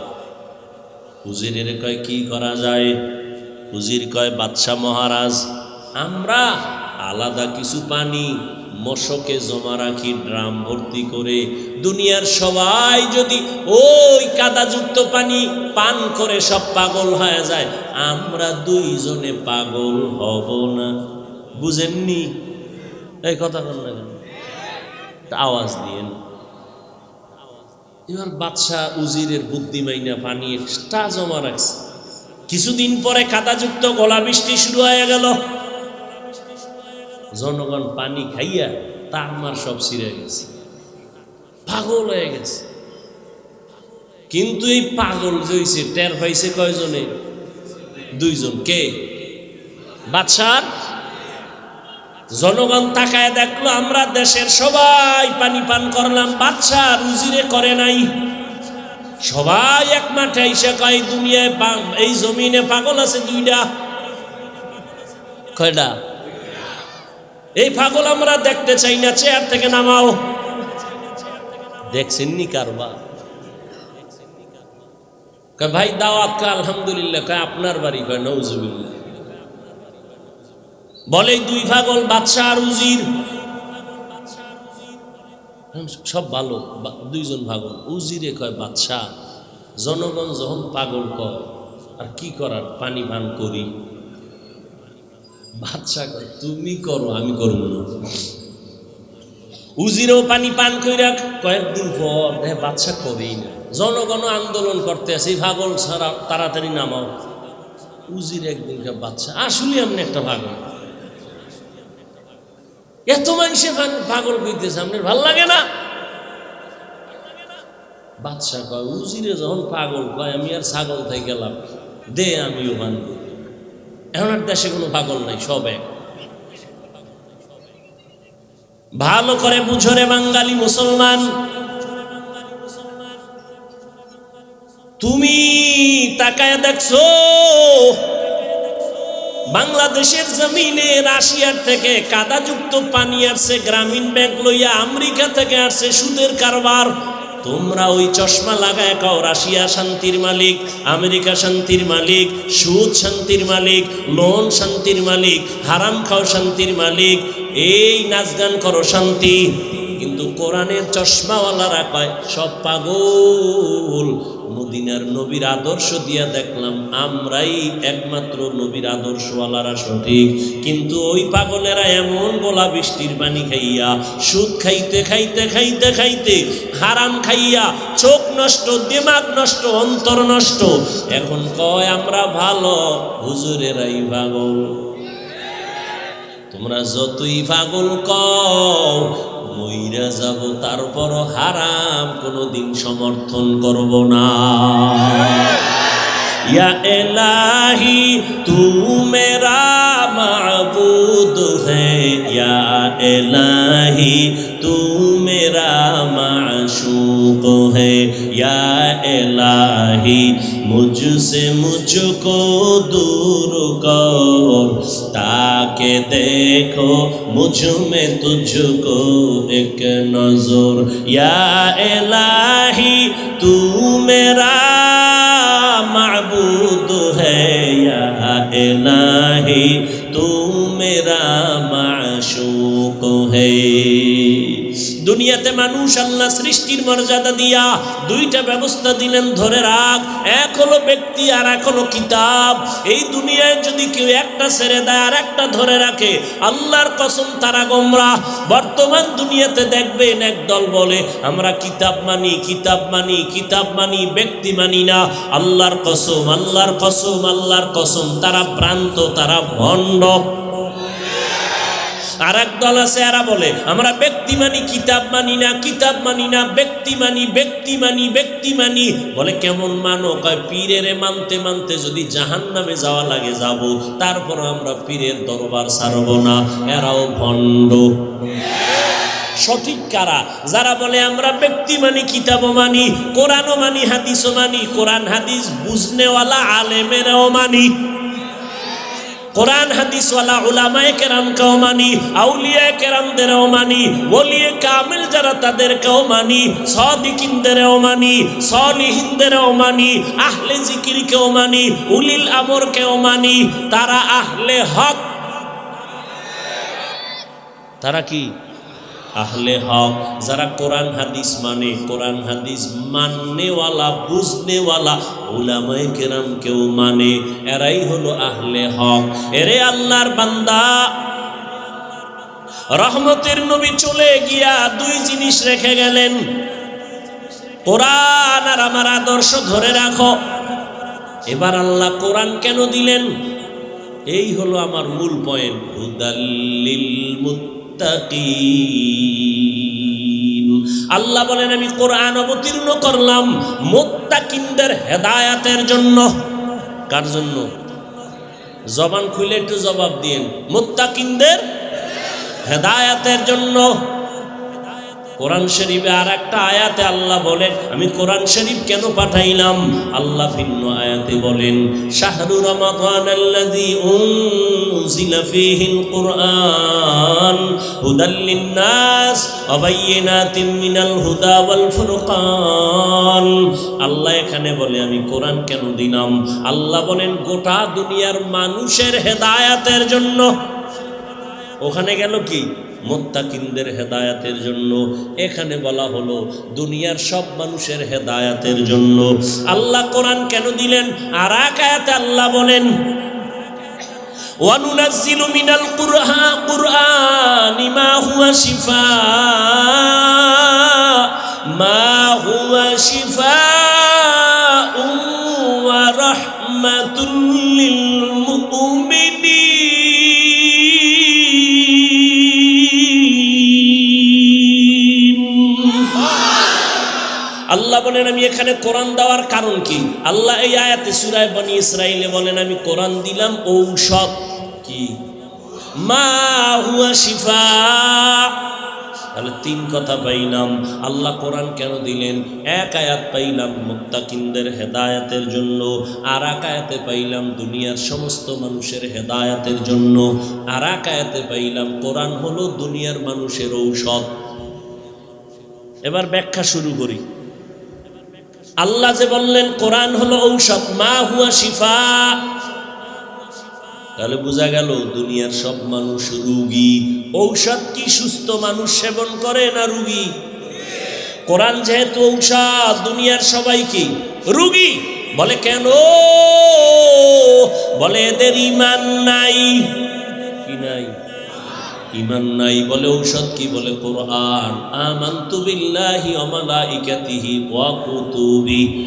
হুজিরের কয় কি করা যায়? হুজির কয় বাদশা মহারাজ, আমরা আলাদা কিছু পানি মশকে জমা রাখি ড্রাম ভর্তি করে। দুনিয়ার সবাই যদি ওই কাদাযুক্ত পানি পান করে সব পাগল হয়ে যায়, আমরা দুইজনে পাগল হব না। বুঝেননি? এই কথা বল না কেন? আওয়াজ দিয়েন। এবার বাদশা উজিরের বুদ্ধি মাইনা পানি এক্সট্রা জমা রাখছে। কিছুদিন পরে কাদাযুক্ত গলা বৃষ্টি শুরু হয়ে গেল। জনগণ পানি খাইয়া তার মার সব ছিঁড়ে গেছে, পাগল হয়ে গেছে। কিন্তু এই পাগল যে হইছে টের পাইছে কয়জনে? দুইজন। কে? বাদশার। জনগণ তাকায় দেখলো আমরা দেশের সবাই পানি পান করলাম, বাদশা উজিরে করে নাই। সবাই এক মাঠে এসে কয় দুনিয়ায় এই জমিনে পাগল আছে দুইটা। কয়টা? এই পাগল আমরা দেখতে চাই না, চেয়ার থেকে নামাও। দেখছেননি কারবা? কয় ভাই দাওয়াত। কয় আলহামদুলিল্লাহ। কয় আপনার বাড়ি? কয় নওজুবিল্লাহ। বলে দুই পাগল, বাদশা আর উজির। সব ভালো, দুইজন পাগল। উজিরে কয় বাদশা, জনগণ যখন পাগল কয় আর কি করার, পানি পান করি। বাদশা কয় তুমি করো, আমি করব না। উজিরেও পানি পান কইরা কয়েকদিন পর দেখে বাদশা করেই না। জনগণ আন্দোলন করতে আছে, পাগল ছাড়া তাড়াতাড়ি নামাও। উজির একদিন বাদশা আসলে আপনি একটা পাগল, এত মানুষে পাগল কইতেছে, আপনার ভাল লাগে না? বাদশা কয় উজিরে যখন পাগল কয় আমি আর ছাগল থেকে গেলাম, দে আমিও বানব। এখন আর দেশে কোনো পাগল নাই, সব এক। ভালো করে বুঝো রে বাঙালি মুসলমান, তুমি তাকায় দেখছো বাংলাদেশের জমিনে রাশিয়ার থেকে কাদাযুক্ত পানি আসছে, গ্রামীণ ব্যাংক লইয়া আমেরিকা থেকে আসছে সুদের কারবার। তোমরা ওই চশমা লাগায় কাও রাশিয়া শান্তির মালিক, আমেরিকা শান্তির মালিক, সুদ শান্তির মালিক, লোন শান্তির মালিক, হারাম খাও শান্তির মালিক, এই নাচ গান করো শান্তি। কিন্তু কোরআনের চশমাওয়ালারা কয় সব পাগল। মদিনার নবীর আদর্শ দিয়া দেখলাম আমরাই একমাত্র নবীর আদর্শওয়ালারা সঠিক। কিন্তু ওই পাগলেরা এমন গোলা বৃষ্টির পানি খাইয়া, সুদ খাইতে খাইতে খাইতে খাইতে, হারাম খাইয়া চোখ নষ্ট, দিমাগ নষ্ট, অন্তর নষ্ট। এখন কয় আমরা ভালো, হুজুরেরাই পাগল। তোমরা যতই পাগল কও, মইরা যাব তারপর হারাম কোনোদিন সমর্থন করব না। या इलाही तू मेरा माबूद है, या इलाही तू मेरा माशूक है, या इलाही मुझसे मुझको दूर कर, ताकि देखो मुझ में तुझको एक नजर, या इलाही तू मेरा माबूद है, या इलाही तू मेरा माशूक है। দুনিয়াতে মানুষ আল্লাহ সৃষ্টির মর্যাদা দিয়া দুইটা ব্যবস্থা দিলেন, ধরে রাখ। এক হলো ব্যক্তি আর এক হলো কিতাব। এই দুনিয়ায় যদি কেউ একটা ছেড়ে দেয় আর একটা ধরে রাখে, আল্লাহর কসম তারা গোমরাহ। বর্তমান দুনিয়াতে দেখবেন একদল বলে আমরা কিতাব মানি, কিতাব মানি, কিতাব মানি, ব্যক্তি মানি না। আল্লাহর কসম, আল্লাহর কসম, আল্লাহর কসম, তারা ভ্রান্ত, তারা ভণ্ড। আর এক দল আছে, এরা বলে আমরা ব্যক্তি মানি, কিতাব মানি না, কিতাব মানি না, ব্যক্তি মানি, ব্যক্তি মানি, ব্যক্তি মানি। বলে কেমন মানো? কয় পীরের মানতে মানতে যদি জাহান্নামে যাওয়া লাগে যাব, তারপর আমরা পীরের দরবার ছাড়ব না। এরাও ভণ্ড। সঠিক কারা? যারা বলে আমরা ব্যক্তি মানি, কিতাবও মানি, কোরআনও মানি, হাদিসও মানি, কোরআন হাদিস বুঝনেওয়ালা আলেমেরাও মানি, কোরআন হাদিসওয়ালা উলামায়ে কেরামকেও মানি, আউলিয়ায়ে কেরামদেরও মানি, ওলিয়ে কামিল যারা তাদেরকেও মানি, সাদিকিনদেরও মানি, সলিহিনদেরও মানি, আহলে জিকিরকেও মানি, উলিল আমরকেও মানি। তারা আহলে হক। তারা কি? আহলে হক। যারা কোরআন হাদিস মানে, কোরআন হাদিস মাননেওয়ালা, বুঝনেওয়ালা উলামায়ে কেরামকেও মানে, এরাই হলো আহলে হক। এরে আল্লাহর বান্দা, রহমতের নবী চলে গিয়া দুই জিনিস রেখে গেলেন, কোরআন আর আমার আদর্শ ধরে রাখো। এবার আল্লাহ কোরআন কেন দিলেন? এই হলো আমার মূল পয়েন্ট। হুদাল্লিল মুত্তাকিন। আল্লাহ বলেন আমি কোরআন অবতীর্ণ করলাম মুত্তাকিনদের হেদায়াতের জন্য। কার জন্য? জবান খুলে একটু জবাব দিন। মুত্তাকিনদের হেদায়াতের জন্য। কোরআন শরীফে আর একটা আয়াতে আল্লাহ বলেন আমি কোরআন শরীফ কেন পাঠাইলাম। আল্লাহ ভিন্ন আয়াতে বলেন শাহরু রমাদানাল্লাযী উনজিলা ফীহিল কুরআন হুদাল লিন্নাস ওয়া বায়্যিনাতিম মিনাল হুদা ওয়াল ফুরকান। আল্লাহ এখানে বলে আমি কোরআন কেন দিলাম। আল্লাহ বলেন গোটা দুনিয়ার মানুষের হেদায়াতের জন্য। ওখানে গেল কি? মুত্তাকিনদের হেদায়াতের জন্য। এখানে বলা হলো দুনিয়ার সব মানুষের হেদায়াতের জন্য। আল্লাহ কোরআন কেন দিলেন? আর এক আয়াতে আল্লাহ বলেন ওয়া নুনাজ্জিলু মিনাল কুরআনি মা হুয়া শিফাউন ওয়া রাহমাতুল লিল মুমিনিন। আল্লাহ বলেন আমি এখানে কোরআন দেওয়ার কারণ কি? আল্লাহ এই আয়াতে সূরা বনী ইসরাঈলে বলেন আমি কোরআন দিলাম ঔষধ। কি? মা হুয়া শিফা। তাহলে তিন কথা পাইলাম। আল্লাহ কোরআন কেন দিলেন? এক আয়াত পাইলাম মুত্তাকিনদের হেদায়াতের জন্য, আর এক আয়াতে পাইলাম দুনিয়ার সমস্ত মানুষের হেদায়াতের জন্য, আর এক আয়াতে পাইলাম কোরআন হলো দুনিয়ার মানুষের ঔষধ। এবার ব্যাখ্যা শুরু করি। আল্লাহ যে বললেন কোরআন হলো ঔষধ, মা হুয়া শিফা, তাহলে বোঝা গেল দুনিয়ার সব মানুষ রোগী। ঔষধ কি সুস্থ মানুষ সেবন করে না রোগী? কোরআন যেহেতু ঔষধ, দুনিয়ার সবাই কি রোগী। বলে কেন? বলে এদের ঈমান নাই। কি নাই? ঈমান নাই। বলে ঔষধ কি? বলে কোরআন। আমানতু বিল্লাহি ওয়া মালাইকাতিহি ওয়া কুতুবিহি।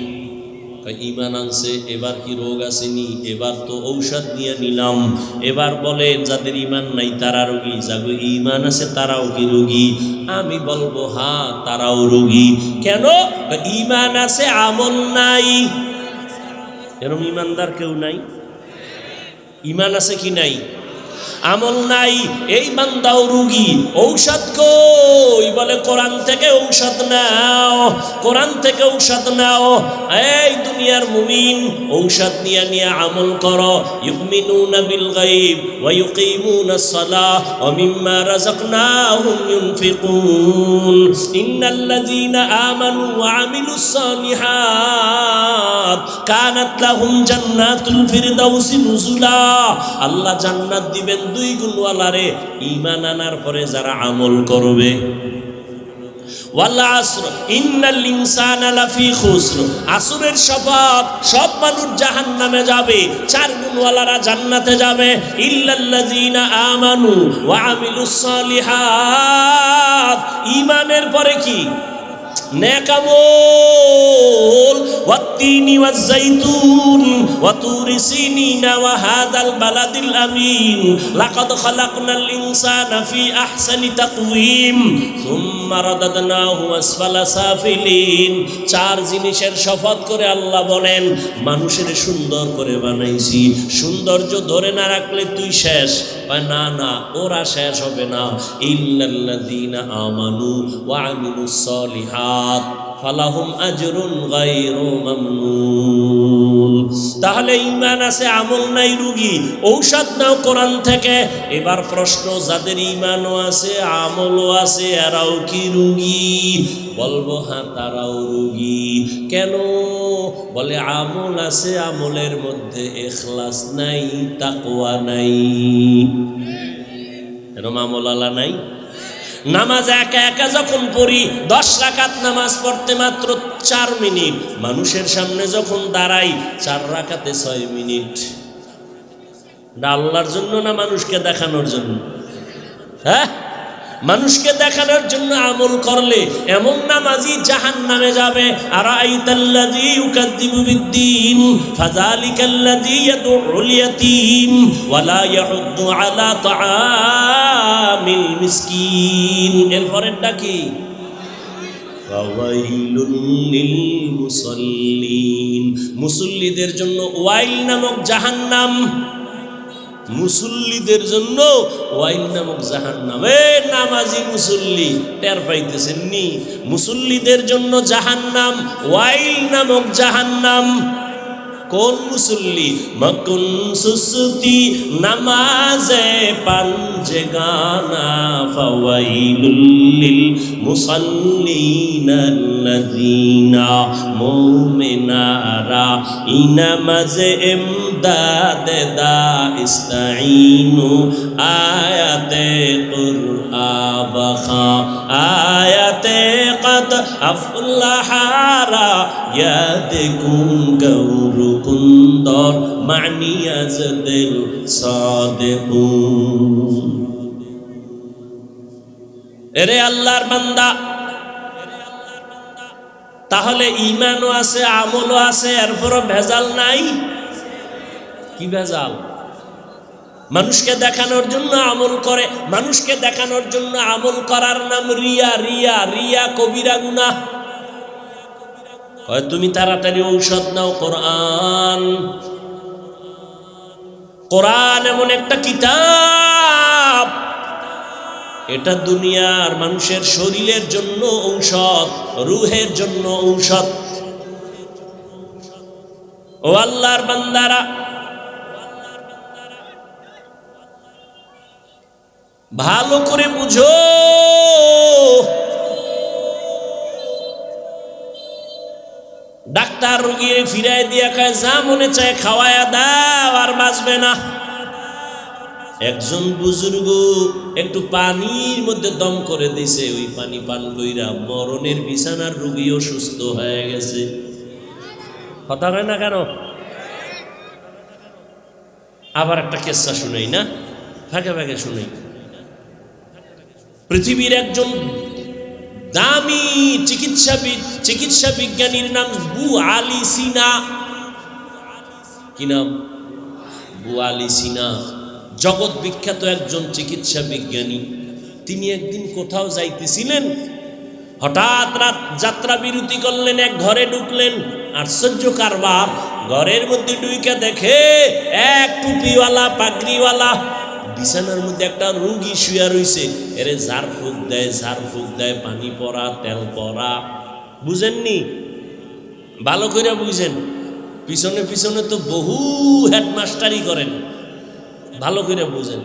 ঈমান আনছে, এবার কি রোগ আসেনি? এবার তো ঔষধ নিয়ে নিলাম। এবার বলে যাদের ঈমান নাই তারা রোগী, যাদের ঈমান আছে তারাও কি রোগী? আমি বলবো হ্যাঁ, তারাও রোগী। কেন? ঈমান আছে আমল নাই। এরকম ইমানদার কেউ নাই? ইমান আছে কি নাই? আমল নাই, এই বান্দাও রুগী। ঔষধ কই? বলে কোরআন থেকে ঔষধ নাও, কোরআন থেকে ঔষধ নাও। এই দুনিয়ার মুমিন, ঔষধ নিয়ে নিয়ে আমল করো। ইউমিনুনা বিল গায়ব ওয়া ইউকিমুনাস সালাহ ওয়া মিম্মা রাযাকনাহুম ইউনফিকুন। ইন্নাল্লাযীনা আমানু ওয়া আমিলুস সালিহাত কানাত লাহুম জান্নাতুল ফিরদাউসি নুজুলা। আল্লাহ জান্নাত দিবেন দুই গুণওয়ালারে, ঈমান আনার পরে যারা আমল করবে। ওয়াল আসর ইন্নাল ইনসানা লাফি খুসর। আসরের শপথ, সব মানুষ জাহান্নামে যাবে, চার গুণওয়ালারা জান্নাতে যাবে। ইল্লাল্লাযীনা আমানু ওয়া আমিলুস সালিহাত। ঈমানের পরে কি? নেক আমল। ওয়াত্তিনি ওয়াজ-যাইতুন ওয়া তুরি সিনিনা ওয়া হাদাল বালাদিল আমিন লাকাদ খালাকনাল ইনসানা ফি আহসানি তাকওয়িম সুম্মা রাদাদনাহু আসফালা সাফিলিন। চার জিনিসের শপথ করে আল্লাহ বলেন, মানুষের সুন্দর করে বানাইছি, সৌন্দর্য ধরে না রাখলে তুই শেষ। না না, ওরা শেষ হবে না। ইল্লাল্লাযীনা আমানু ওয়া আমিলুস সালিহাত ফালাহুম আজরুন গায়রু মামনুন। তাহলে ঈমান আছে, আমল নাই, রুগী। ঔষধ নাও কোরআন থেকে। এবার প্রশ্ন, যাদের ঈমানও আছে আমলও আছে এরাও কি রুগী? বলবো হ্যাঁ, তারাও রুগী। কেন? বলে আমল আছে, আমলের মধ্যে ইখলাস নাই, তাকওয়া নাই। এরকম আমলওয়ালা নাই। নামাজ একা একা যখন পড়ি, 10 রাকাত নামাজ পড়তে মাত্র 4 মিনিট। মানুষের সামনে যখন দাঁড়াই, 4 রাকাতে 6 মিনিট। আল্লাহর জন্য না মানুষকে দেখানোর জন্য? হ্যাঁ, মানুষকে দেখানোর জন্য আমল করলে এমন নামাজি জাহান্নামে যাবে। আরাইতাল্লাযী ইউকাযযিবু বিদ্দীন ফাযালিকাল্লাযী ইয়াদউল ইয়াতীম ওয়া লা ইয়াহুদ্দু আলা তাআমিল মিসকিন। এর পরেরটা কি? ফাওয়াইলুল লিল মুসাল্লিন। মুসল্লিদের জন্য ওয়াইল নামক জাহান্নাম। মুসল্লিদের জন্য ওয়াইল নামক জাহান্নাম। নামাজি মুসল্লি টের পাইতেছেন নি? মুসল্লিদের জন্য জাহান্নাম, ওয়াইল নামক জাহান্নাম। কোন মুসল্লি? মকুন সুসুতি নামাজে পাঞ্জে গানা ফাওয়াইলুল লিল মুসাল্লিনাল্লাযীনা মুমিনারা ইনামাজে ইমদাদে দা ইস্তাঈনু আয়াতে কুরআবাখা আয়াতে কদ আফলাহারা ইয়াদকুম গৌরু কুন্দর মানিয়াজ দিল সাদেকুন। এরে আল্লাহর বান্দা, তাহলে ঈমানও আছে, আমলও আছে, এরপরও ভেজাল নাই। কি ভেজাল? মানুষকে দেখানোর জন্য আমল করে। মানুষকে দেখানোর জন্য আমল করার নাম রিয়া। রিয়া রিয়া কবিরা গুনাহ। তুমি তাড়াতাড়ি ঔষধ নাও। কোরআন, কোরআন এমন একটা কিতাব, এটা দুনিয়ার মানুষের শরীরের জন্য ঔষধ, রুহের জন্য ঔষধ। ও আল্লাহর বান্দারা, ভালো করে বুঝো। ডাক্তার রোগী ফিরাই দিয়া কয় যা মনে চায় খাওয়ায়া দাও, আর বাঁচবে না। একজন বুজুর্গ একটু পানির মধ্যে দম করে দিছে, ওই পানি পান কইরা মরণের বিছানার রোগীও সুস্থ হয়ে গেছে। কথা হয় না কেন? আবার একটা কেসা শুনাই না, ভাগে ভাগে শুনাই। পৃথিবীর একজন দামি চিকিৎসা বিজ্ঞানীর নাম বু আলী সিনা। কি নাম? বু আলী সিনা, জগৎ বিখ্যাত একজন চিকিৎসা বিজ্ঞানী। তিনি একদিন কোথাও যাইতেছিলেন, হঠাৎ রাত যাত্রা বিরতি করলেন, এক ঘরে ঢুকলেন। আশ্চর্য কারবার, ঘরের মধ্যে ঢুইকা দেখে এক টুপিওয়ালা পাগড়িওয়ালা বিছানার মধ্যে একটা রুগী শুয়া রইছে। এরে ঝাড়ফুঁক দেয়, পানি পড়া, তেল পড়া। বুঝেননি? ভালো করে বুঝেন। পিছনে পিছনে তো বহু হেডমাস্টারি করেন, ভালো করে বুঝেন।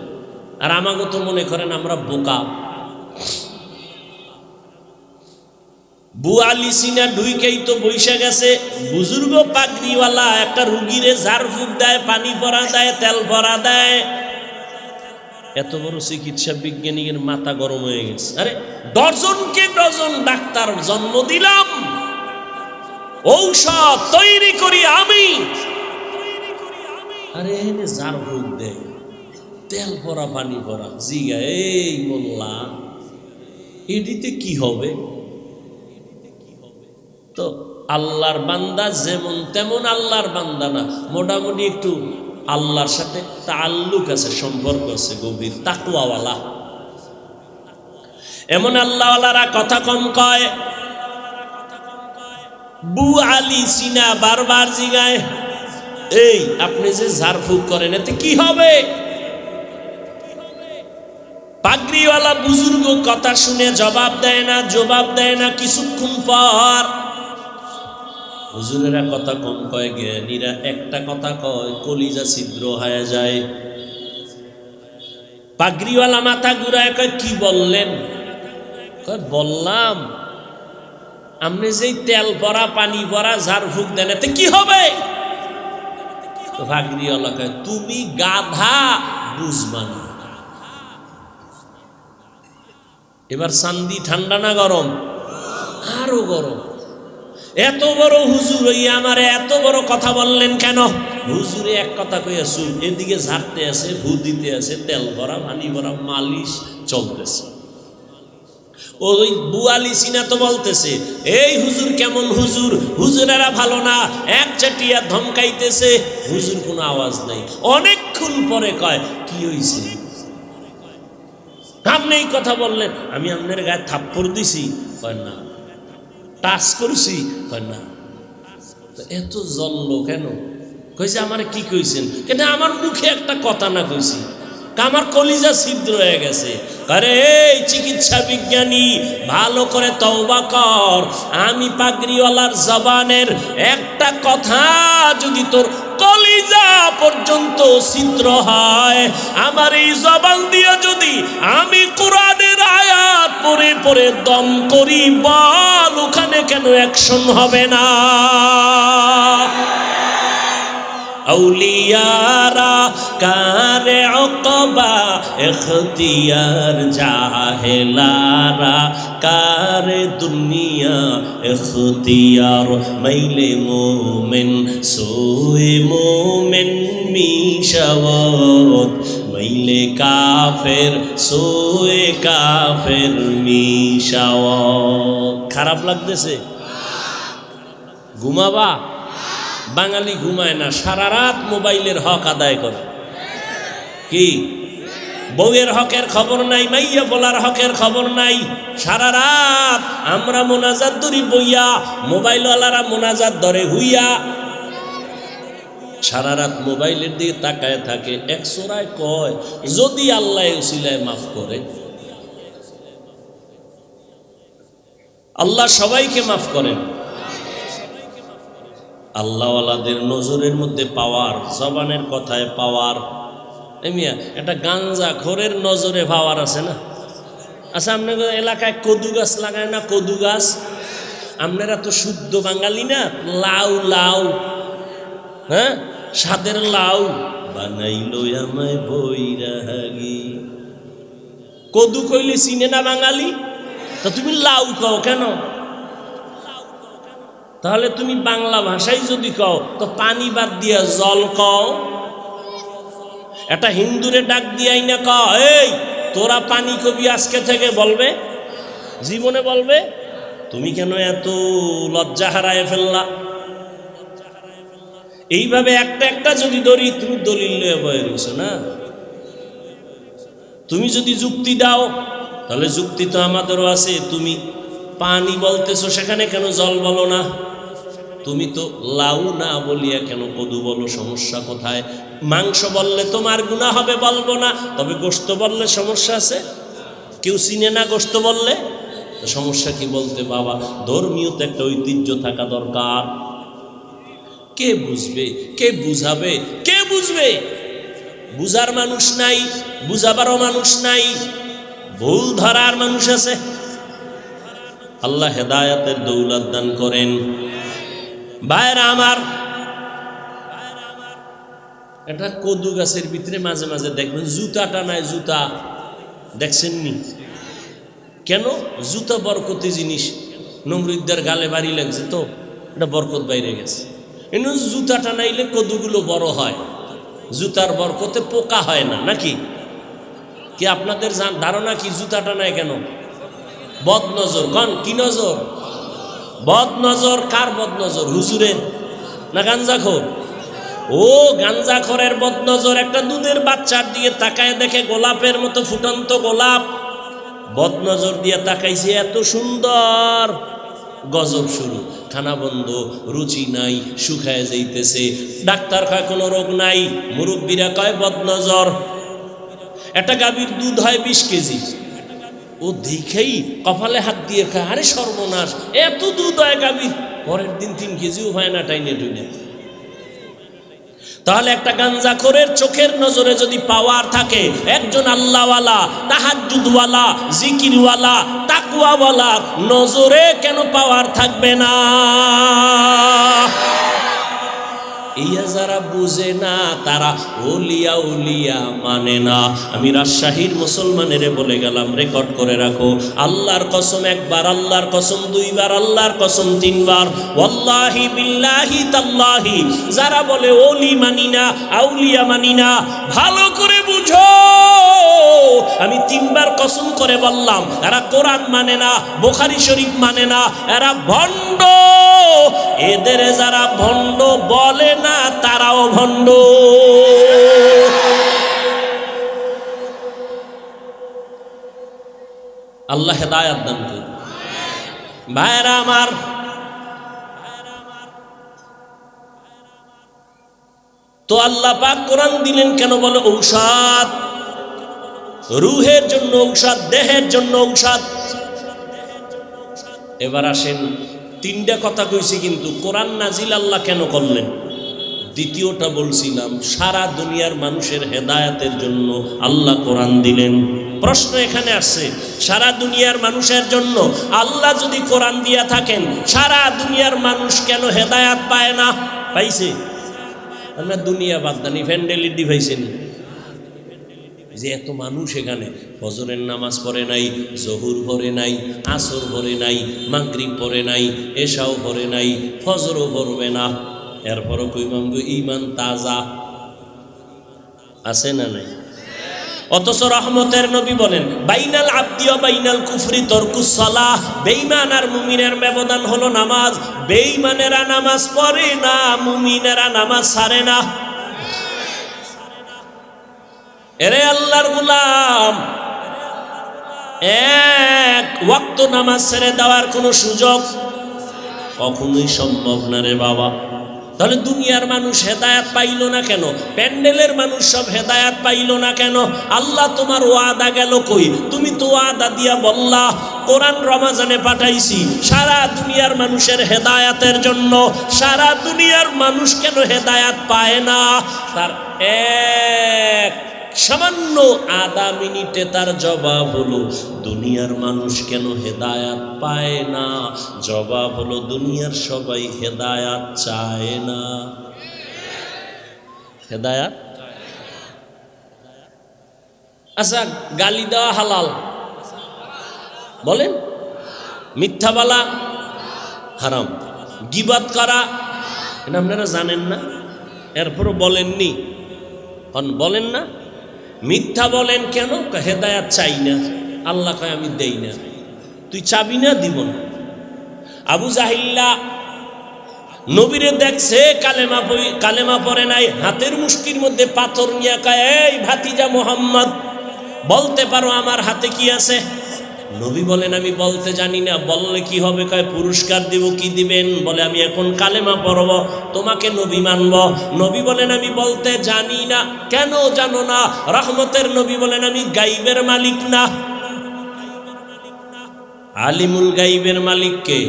আর আমাকে তো মনে করেন আমরা বোকা। বুয়ালি সিনা ঢুইকেই তো বৈশা গেছে বুজুর্গ পাগড়িওয়ালা একটা রুগীরে ঝাড়ফুঁক দেয়, পানি পরা দেয়, তেল পরা দেয়। এত বড় চিকিৎসা বিজ্ঞানীর মাথা গরম হয়ে গেছে। আরে ডজনকে ডজন ডাক্তার জন্ম দিলাম, ঔষধ তৈরি করি আমি, আরে এনে ঝাড়ফুঁক দেয়, তেল পরা, পানি পরা। জিগা এই মোল্লা, এটিতে কি হবে? তো আল্লাহর বান্দা যেমন তেমন আল্লাহর বান্দা না, মোটামুটি একটু আল্লাহর সাথে তাল্লুক আছে, সম্পর্ক আছে গভীর, তাকওয়াওয়ালা। এমন আল্লাহওয়ালারা কথা কম কয়। বু আলী সিনা বারবার জিগায়, এই আপনি যে ঝাড়ফুঁক করেন এতে কি হবে? পাগড়িওয়ালা বুজুর্গ কথা শুনে জবাব দেয় না। কিছুক্ষণ পর হুজুরেরা কথা কম কয়, জ্ঞানীরা একটা কথা কয়, কলিজা ছিদ্র হয়ে যায়। পাগড়িওয়ালা মাথা ঘুরায় কয়, কি বললেন? কয় বললাম আপনি যেই তেল পরা, পানি পরা ঝাড়ফুঁক দেন এতে কি হবে? তো পাগড়িওয়ালা কয়, তুমি গাধা, বুঝবা না। এবার চান্দি ঠান্ডা না গরম? আরো গরম। এত বড় হুজুর হইয়া আমারে এত বড় কথা বললেন কেন? হুজুরে এক কথা কইয়াছু, এদিকে ঝাড়তে আছে, ভু দিতে আছে, তেল ভরা, পানি ভরা, মালিশ চলতেছে। ওই বুয়ালি সিনা তো বলতেছে, এই হুজুর কেমন হুজুর, হুজুরেরা ভালো না, এক চাটিয়া ধমকাইতেছে। হুজুর কোনো আওয়াজ নাই। অনেকক্ষণ পরে কয়, কি হইছে? আপনি এই কথা বললেন, আমি আপনার গায়ে থাপ্পড় দিছি? কয় না। টাচ করছি? কয় না। এত জ্বললো কেন? কইছে আমার কি কইছেন? কেন আমার মুখে একটা কথা না কইছি, আমার কলিজা ছিদ্র হয়ে গেছে। আরে এই চিকিৎসা বিজ্ঞানী, ভালো করে তওবা কর। আমি পাগড়িওয়ালার জবানের একটা কথা যদি তোর কলিজা পর্যন্ত ছিদ্র হয়, আমার এই জবান দিয়ে যদি আমি কোরআনের আয়াত পড়ে পড়ে দম করি, বল ওখানে কেন অ্যাকশন হবে না? আউলিয়ারা কারে ওকবা ইখতিয়ার, জাহেলারা কারে দুনিয়া ইখতিয়ার। মাইলে মোমেন সোয়ে মোমেন মিশাওয়াত, মাইলে কাফের সোয়ে কাফের মিশাওয়াত। খারাপ লাগতেছে? ঘুমাবা? বাঙালি ঘুমায় না, সারা রাত মোবাইলের হক আদায় করে। কি বউয়ের হকের খবর নাই, মাইয়া বলার হকের খবর নাই। সারা রাত আমরা মোনাজাত ধরি বইয়া, মোবাইলওয়ালারা মোনাজাত ধরে হুইয়া। সারা রাত মোবাইলের দিকে তাকায় থাকে। এক সোরায় কয়, যদি আল্লাহ উসিলায় মাফ করে। আল্লাহ সবাইকে মাফ করেন। আল্লাহওয়ালাদের নজরের মধ্যে পাওয়ার, জবানের কথায় পাওয়ার। এমিয়া একটা গাঞ্জা খোরের নজরে পাওয়ার আছে না? আচ্ছা, আপনাদের এলাকায় কদু গাছ লাগায় না? কদু গাছ। আপনারা তো শুদ্ধ বাঙালি না? লাউ লাউ, হ্যাঁ, সাদের লাউ বানাইলো আমায় বৈরাগী। কদু কইলে চিনে না বাঙালি? তা তুমি লাউ কও কেন? তাহলে তুমি বাংলা ভাষায় যদি কও তো পানি বাদ দিয়া জল কও। একটা হিন্দুরে ডাক দিয়াই না কও, এই তোরা পানি কবি আজকে থেকে? বলবে? জীবনে বলবে? তুমি কেন এত লজ্জা হারায় ফেললা? এইভাবে একটা একটা যদি ধরি, তুমি দলিল লয়ে বয়ে রয়েছো না। তুমি যদি যুক্তি দাও, তাহলে যুক্তি তো আমাদেরও আছে। তুমি পানি বলতেছো, সেখানে কেন জল বলো না? তুমি তো লাউ না বলিয়া কেন কদু বলো? সমস্যা কোথায়? মাংস বললে তোমার গুনাহ হবে, বলবো না, তবে গোশত বললে সমস্যা আছে? কেউ চিনে না গোশত বললে, সমস্যা কি বলতে? বাবা, ধর্মীয় তো একটা ঐতিহ্য থাকা দরকার। কে বুঝবে, কে বুঝাবে, কে বুঝবে? বুঝার মানুষ নাই, বুঝাবারও মানুষ নাই, ভুল ধরার মানুষ আছে। আল্লাহ হেদায়েতের দৌলত দান করেন। ভাইরা আমার, এটা কদু গাছের ভিতরে মাঝে মাঝে দেখবেন জুতাটা নাই, জুতা দেখছেন নি? কেন? জুতা বরকতি জিনিস, নমরুদ্দার গালে বাড়ি লাগছে তো এটা বরকত বাইরে গেছে। এনে জুতাটা নাইলে কদুগুলো বড় হয়, জুতার বরকতে পোকা হয় না নাকি? কি আপনাদের ধারণা কি জুতাটা নাই কেন? বদনজর। কন কি নজর? বদনজর। কার বদনজর? হুজুরের না গাঞ্জাখোর? ও গাঞ্জাখোরের বদনজর। একটা দুধের বাচ্চার দিয়ে তাকায় দেখে গোলাপের মতো ফুটন্ত গোলাপ, বদনজর দিয়ে তাকাইছে, এত সুন্দর, গজব শুরু। খানা বন্ধ, রুচি নাই, শুকায় যাইতেছে। ডাক্তার কয় কোনো রোগ নাই, মুরব্বীরা কয় বদনজর। একটা গাভীর দুধ হয় 20 কেজি, ও দেখেই কপালে হাত দিয়ে খায়, আরে সর্বনাশ, এত দুধ হয় গাভীর। পরের দিন 3 কেজিও হয় না, টাইনে টুইনে। তাহলে একটা গাঞ্জাখোরের চোখের নজরে যদি পাওয়ার থাকে, একজন আল্লাহওয়ালা, তাহাজ্জুদওয়ালা, জিকিরওয়ালা, তাকওয়াওয়ালা নজরে কেন পাওয়ার থাকবে না? ইয়া যারা বুঝে না তারা ওলিয়া উলিয়া মানে না। আমি রাজশাহীর মুসলমানের বলে গেলাম, রেকর্ড করে রাখো, আল্লাহর কসম একবার, আল্লাহর কসম দুইবার, আল্লাহর কসম 3 বার, ওয়াল্লাহি বিল্লাহি তাল্লাহি, যারা বলে ওলি মানি না, আউলিয়া মানি না, ভালো করে বুঝো, আমি 3 বার কসম করে বললাম, এরা কোরআন মানে না, বুখারী শরীফ মানে না, এরা ভণ্ড। এদের যারা ভণ্ড বলে না তারাও ভণ্ড। আল্লাহ হেদায়েত দান করুন। ভাইরা আমার, তো আল্লাহ পাক কোরআন দিলেন কেন? বলে ঔষধ, রুহের জন্য ঔষধ, দেহের জন্য ঔষধ। এবার আসেন, 3টা কথা কইছি, কিন্তু কোরআন নাজিল আল্লাহ কেন করলেন? দ্বিতীয়টা বলছিলাম, সারা দুনিয়ার মানুষের হেদায়েতের জন্য আল্লাহ কোরআন দিলেন। প্রশ্ন এখানে আসছে, সারা দুনিয়ার মানুষের জন্য আল্লাহ যদি কোরআন দিয়া থাকেন, সারা দুনিয়ার মানুষ কেন হেদায়েত পায় না? পাইছে? আমরা দুনিয়া বাদ দানি, ফ্যান্ডেলিটি পাইছেন যে এত মানুষ এখানে ফজরের নামাজ পড়ে নাই, জহুর পড়ে নাই, আসর পড়ে নাই, মাগরিব পড়ে নাই, এশাও পড়ে নাই, ফজরও পড়বে না, এরপরও কইমাম গো ঈমান তাজা আছে না নাই? অথচ রহমতের নবী বলেন, বাইনাল আবদি ওয়া বাইনাল কুফরি তরকুস সালাহ, বেঈমান আর মুমিনের ব্যবধান হলো নামাজ। বেঈমানেরা নামাজ পড়ে না, মুমিনেরা নামাজ ছাড়ে না। এরে আল্লাহর গোলাম, এক ওয়াক্ত নামাজ ছেড়ে দেওয়ার কোনো সুযোগ কখনোই সম্ভব না রে বাবা। তাহলে দুনিয়ার মানুষ হেদায়েত পাইল না কেন? প্যান্ডেলের মানুষ সব হেদায়েত পাইল না কেন? আল্লাহ তোমার ওয়াদা গেল কই? তুমি তো ওয়াদা দিয়া বললা কোরআন রমাজানে পাঠাইছি সারা দুনিয়ার মানুষের হেদায়েতের জন্য। সারা দুনিয়ার মানুষ কেন হেদায়েত পায় না? তার এক সামান্য আধা মিনিটে তার জবাব হলো, দুনিয়ার মানুষ কেন হেদায়াত পায় না? জবাব হলো, দুনিয়ার সবাই হেদায়াত চায় না। হেদায়াত, আচ্ছা গালি দেওয়া হালাল বলেন, মিথ্যা বলা হারাম, গীবত করা এটা আপনারা জানেন না, এরপরও বলেননি, বলেন না। মিথ্যা বলেন কেন? হেদায়াত চাই না। আল্লাহ কয় আমি দেই না। তুই চাবি না? দিব না। আবু জাহিল্লা নবীরে দেখছে কালেমা পড়ে নাই, হাতের মুষ্টির মধ্যে পাথর নিয়ে কয়, এই ভাতিজা মুহাম্মদ, বলতে পারো আমার হাতে কি আছে? নবী বলেন আমি বলতে জানি না। বললে কি হবে? কয় পুরস্কার দিব। কি দিবেন? বলে আমি এখন কালেমা পড়ব, তোমাকে নবী মানব। নবী বলেন আমি বলতে জানি না। কেন জানো না? রহমতের নবী বলেন আমি গাইবের মালিক না। আলিমুল গাইবের মালিক কে?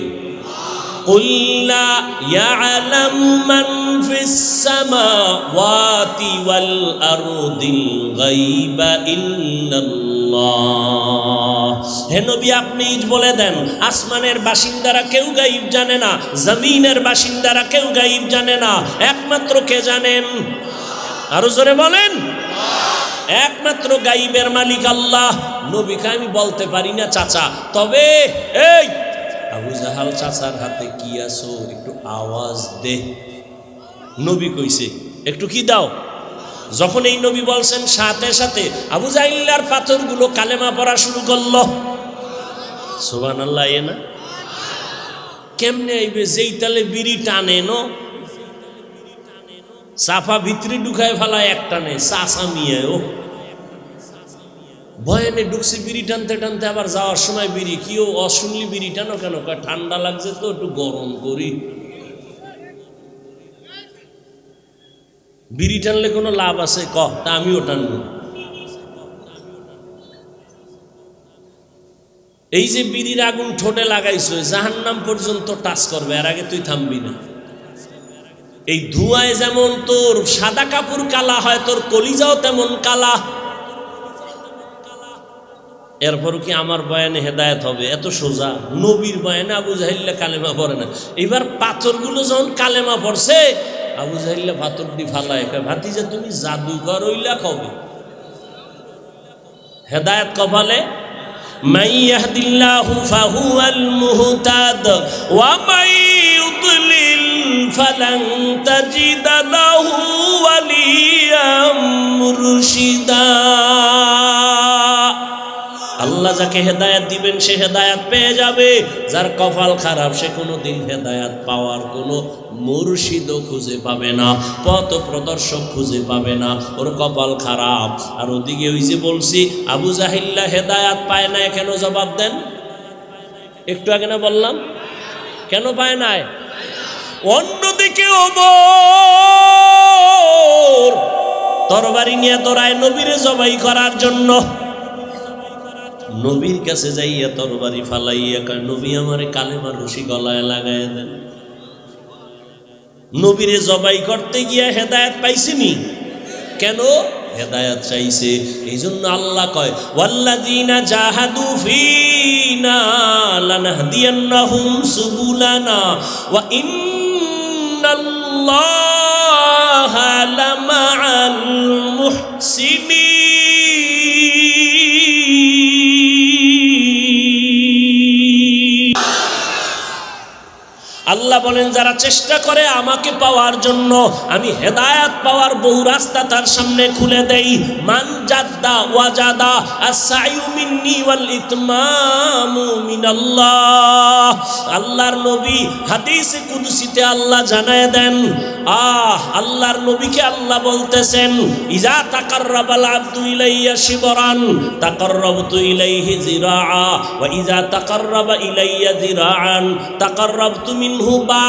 قُلْ لَا يَعْلَمُ مَنْ فِي السَّمَاوَاتِ وَالْأَرْضِ الْغَيْبَ إِلَّا اللَّهُ। হে নবী আপনি বলে দেন, আসমানের বাসিন্দারা কেউ গায়ব জানে না, জমিনের বাসিন্দারা কেউ গায়ব জানে না, একমাত্র কে জানেন? আরো জোরে বলেন। একমাত্র গায়বের মালিক আল্লাহ। নবীকে আমি বলতে পারি না চাচা, তবে এই আবু জাহাল চাচার হাতে কি আছো একটু আওয়াজ দে। নবী কইছে একটু কি দাও। যখন এই নবী বলছেন সাথে সাথে আবু জাহিল্লার পাথরগুলো কালেমা পড়া শুরু করলো। সুবহানাল্লাহ। এ না কেমনে আইবে? যেই তালে বিড়ি টানে ন সাফা ভিতরে ঢুকায় ফেলায় এক টানে চাচা মিয়া। ও বয়ানে ঢুকছি বিড়ি টানতে টানতে, আবার যাওয়ার সময় বিড়ি কিও অশুনলি বিড়ি টানো কেন? ঠান্ডা লাগছে তো একটু গরম করি। বিড়ি টানলে কোনো লাভ আছে? তা আমিও টানব। এই যে বিড়ির আগুন ঠোঁটে লাগাইছো, জাহান্নাম পর্যন্ত টাচ করবে, এর আগে তুই থামবি না। এই ধোঁয়ায় যেমন তোর সাদা কাপড় কালা হয়, তোর কলিজাও তেমন কালা। এরপরও কি আমার বয়ানে হেদায়েত হবে? এত সোজা। নবীর বয়ানে আবু জাহিল্লা কালেমা পড়ে না। এবার পাথরগুলো যখন কালেমা পড়ছে, আবু জাহিল্লা পাথর দি ফালায়, ভাতিজা তুমি জাদুঘর হইলা কবে? হেদায়েত কপালে। মান ইয়াহদিল্লাহু ফাহুয়াল মুহতাদ ওয়া মান ইউদ্লিল ফালান তাজিদা লাহু ওয়ালিয়াম মুরশিদা। আল্লাহ যাকে হেদায়াত দিবেন সে হেদায়াত পেয়ে যাবে, যার কপাল খারাপ সে কোনোদিন হেদায়াত পাওয়ার কোনো মুর্শিদও খুঁজে পাবে না, পথ প্রদর্শক খুঁজে পাবে না, ওর কপাল খারাপ। আর ওদিকে ওই যে বলছি আবু জাহিল্লা হেদায়াত পায় না, কেন? জবাব দেন। একটু আগে না বললাম কেন পায় নাই? অন্যদিকে ওমর তরবারি নিয়ে দৌড়ায় নবীরে জবাই করার জন্য। নবীর কাছে যাইয়া তরবারি ফালাইয়া কয় নবী আমারে কালেমার রশি গলায় লাগাইয়া দেন। নবীরে জবাই করতে গিয়া হেদায়েত পাইছিনি, কেন? হেদায়েত চাইছে। এই জন্য আল্লাহ কয় ওয়াল্লাযীনা জাহাদু ফীনা লানাহদিয়ান্নাহুম সুবুলানা ওয়া ইন্নাল্লাহা লামাআল মুহসিনিন। আল্লাহ বলেন যারা চেষ্টা করে আমাকে পাওয়ার জন্য, আমি হেদায়াত পাওয়ার বহু রাস্তা তার সামনে খুলে দেই। মান জাদ্দা ওয়াজাদা আস-সাইয়ু মিন্নি ওয়াল ইতমামু মিনাল্লাহ। আল্লাহর নবী হাদিসে কুদসিতে আল্লাহ জানায় দেন, আল্লাহর নবীকে আল্লাহ বলতেছেন ইজা তাকাররাবাল আবদু ইলাইয়া শিবরান তাকাররাবতু ইলাইহি যিরাআ ওয়া ইজা তাকাররাবা ইলাইয়া যিরাআন তাকাররাবতু মিনহু বাআ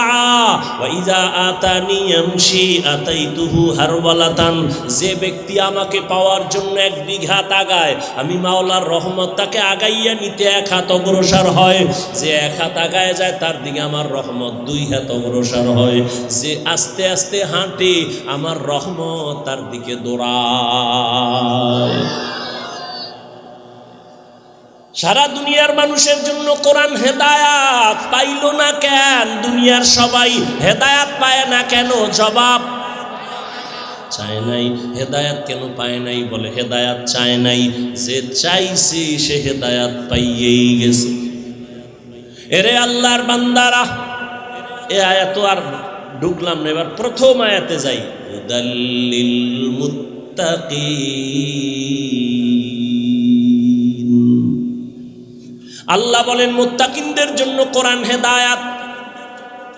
ওয়া ইজা আতানি ইয়ামশি আতাইতুহু হারওয়ালাতান। যে ব্যক্তি আমাকে পাওয়ার জন্য 1 বিঘা আগায়, আমি মাওলার রহমত তাকে আগাইয়া নিতে 1 হাত অগ্রসর হয়। যে 1 হাত আগায় যায় তার দিকে আমার রহমত 2 হাত অগ্রসর হয়। যে আস্তে আস্তে হাঁটে আমার রহমত তার দিকে দৌড়ায়। সারা দুনিয়ার মানুষের জন্য কোরআন হেদায়াত পাইল না কেন? দুনিয়ার সবাই হেদায়াত পায় না কেন? জবাব চায় নাই। হেদায়াত কেন পায় নাই? বলে হেদায়াত চায় নাই। যে চাইছে সে হেদায়াত পাইয়েই গেছে। এরে আল্লাহর বান্দারা, এ আয়াত আর ঢুকলাম না, এবার প্রথম আয়াতে যাই। হুদাল্লিল মুত্তাকিন। আল্লাহ বলেন মুত্তাকিনদের জন্য কোরআন হেদায়াত।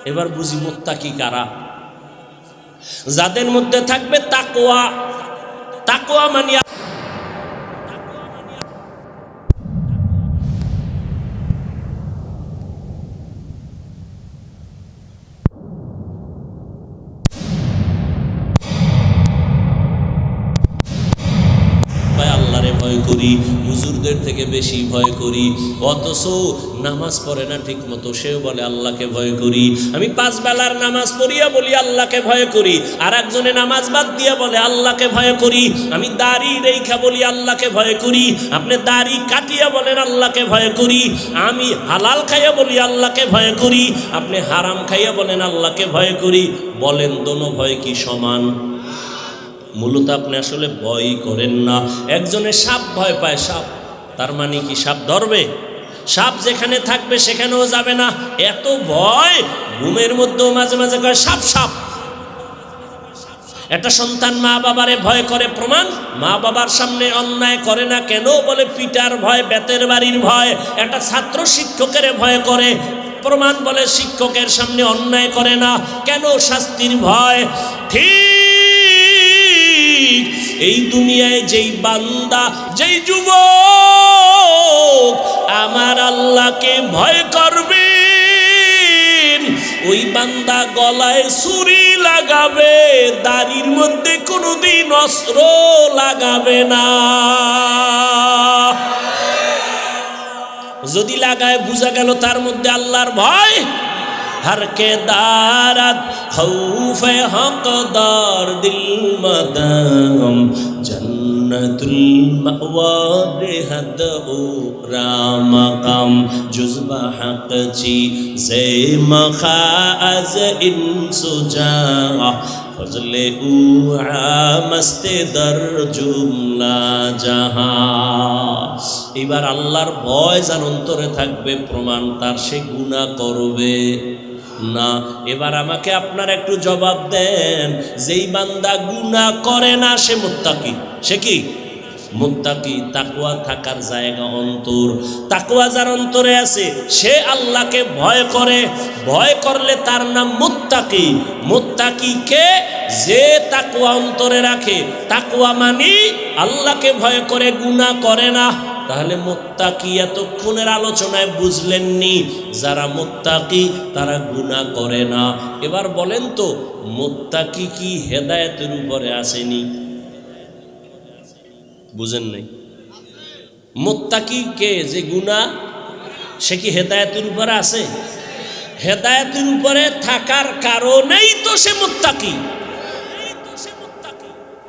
এবার বুঝি মুত্তাকি কারা? যাদের মধ্যে থাকবে তাকওয়া। তাকওয়া মানে করি, হুজুরদের থেকে বেশি ভয় করি, অথচ নামাজ পড়ে না ঠিক মতো, সেও বলে আল্লাহকে ভয় করি। আমি 5 বেলার নামাজ পড়িয়া বলি আল্লাহকে ভয় করি, আর একজনে নামাজ বাদ দিয়া বলে আল্লাহকে ভয় করি। আমি দাড়ি রেখা বলি আল্লাহকে ভয় করি, আপনি দাড়ি কাটিয়া বলেন আল্লাহকে ভয় করি। আমি হালাল খাইয়া বলি আল্লাহকে ভয় করি, আপনি হারাম খাইয়া বলেন আল্লাহকে ভয় করি। বলেন দোনো ভয় কি সমান? মূলত আপনি আসলে ভয়ই করেন না। একজনে সাপ ভয় পায়, সাপ, তার মানে কি সাপ ধরবে? সাপ যেখানে থাকবে সেখানেও যাবে না, এত ভয়। ঘুমের মধ্যেও মাঝে মাঝে কয় সাপ সাপ। একটা সন্তান মা বাবারে ভয় করে, প্রমাণ মা বাবার সামনে অন্যায় করে না কেন? বলে পিটার ভয়, বেতের বাড়ির ভয়। একটা ছাত্র শিক্ষকের ভয় করে, প্রমাণ বলে শিক্ষকের সামনে অন্যায় করে না কেন? শাস্তির ভয়। ঠিক এই দুনিয়ায় যেই বান্দা, যেই যুবক আমার আল্লাহকে ভয় করবে, ওই বান্দা গলায় ছুরি লাগাবে, দাড়ির মধ্যে কোনোদিন অস্ত্র লাগাবে না। যদি লাগায় বুঝা গেল তার মধ্যে আল্লাহর ভয়। हर के दारत खौफ हक़दार दिल मदाम जन्नतुल मअवा बेहद रामकाम जुज़्बा हक़ ची ज़े मखाज़ इंसुजा फजले उआ मस्ते दर जुमला जहां। এবার আল্লাহর ভয় যার অন্তরে থাকবে, প্রমাণ তার সে গুনাহ করবে না। এবার আমাকে আপনারা একটু জবাব দেন, যেই বান্দা গুনাহ করে না সে মুত্তাকি। সে কি? মুত্তাকি। তাকওয়া থাকার জায়গা অন্তর। তাকওয়া যার অন্তরে আছে সে আল্লাহকে ভয় করে। ভয় করলে তার নাম মুত্তাকি। মুত্তাকি কে? যে তাকওয়া অন্তরে রাখে। তাকওয়া মানে আল্লাহকে ভয় করে, গুনাহ করে না। তাহলে মুত্তাকি এতক্ষণের আলোচনায় বুঝলেননি, যারা মুত্তাকি তারা গুনাহ করে না। এবার বলেন তো, মুত্তাকি কি হেদায়েতের উপরে আসেনি? বুঝেন নাই? মুত্তাকি কে? যে গুনাহ, সে কি হেদায়েতের উপরে আছে? হেদায়েতের উপরে থাকার কারণেই তো সে মুত্তাকি।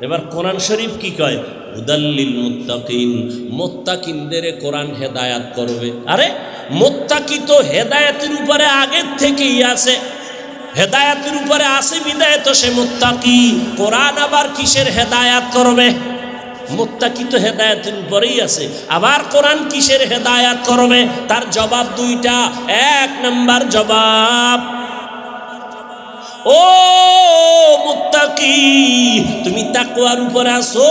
এবার কোরআন শরীফ কি কয়? হুদাল্লিল মুত্তাকিন। মুত্তাকিনদের কোরআন হেদায়াত করবে। আরে মুত্তাকি তো হেদায়েতের উপরে আগের থেকেই আছে। হেদায়েতের উপরে আছে বিদায় তো সে মুত্তাকি। কোরআন আবার কিসের হেদায়াত করবে? মুত্তাকি তো হেদায়েতের উপরেই আছে, আবার কোরআন কিসের হেদায়াত করবে? তার জবাব দুইটা। 1 নাম্বার জবাব, ও মুত্তাকি তুমি তাকওয়ার উপর আছো,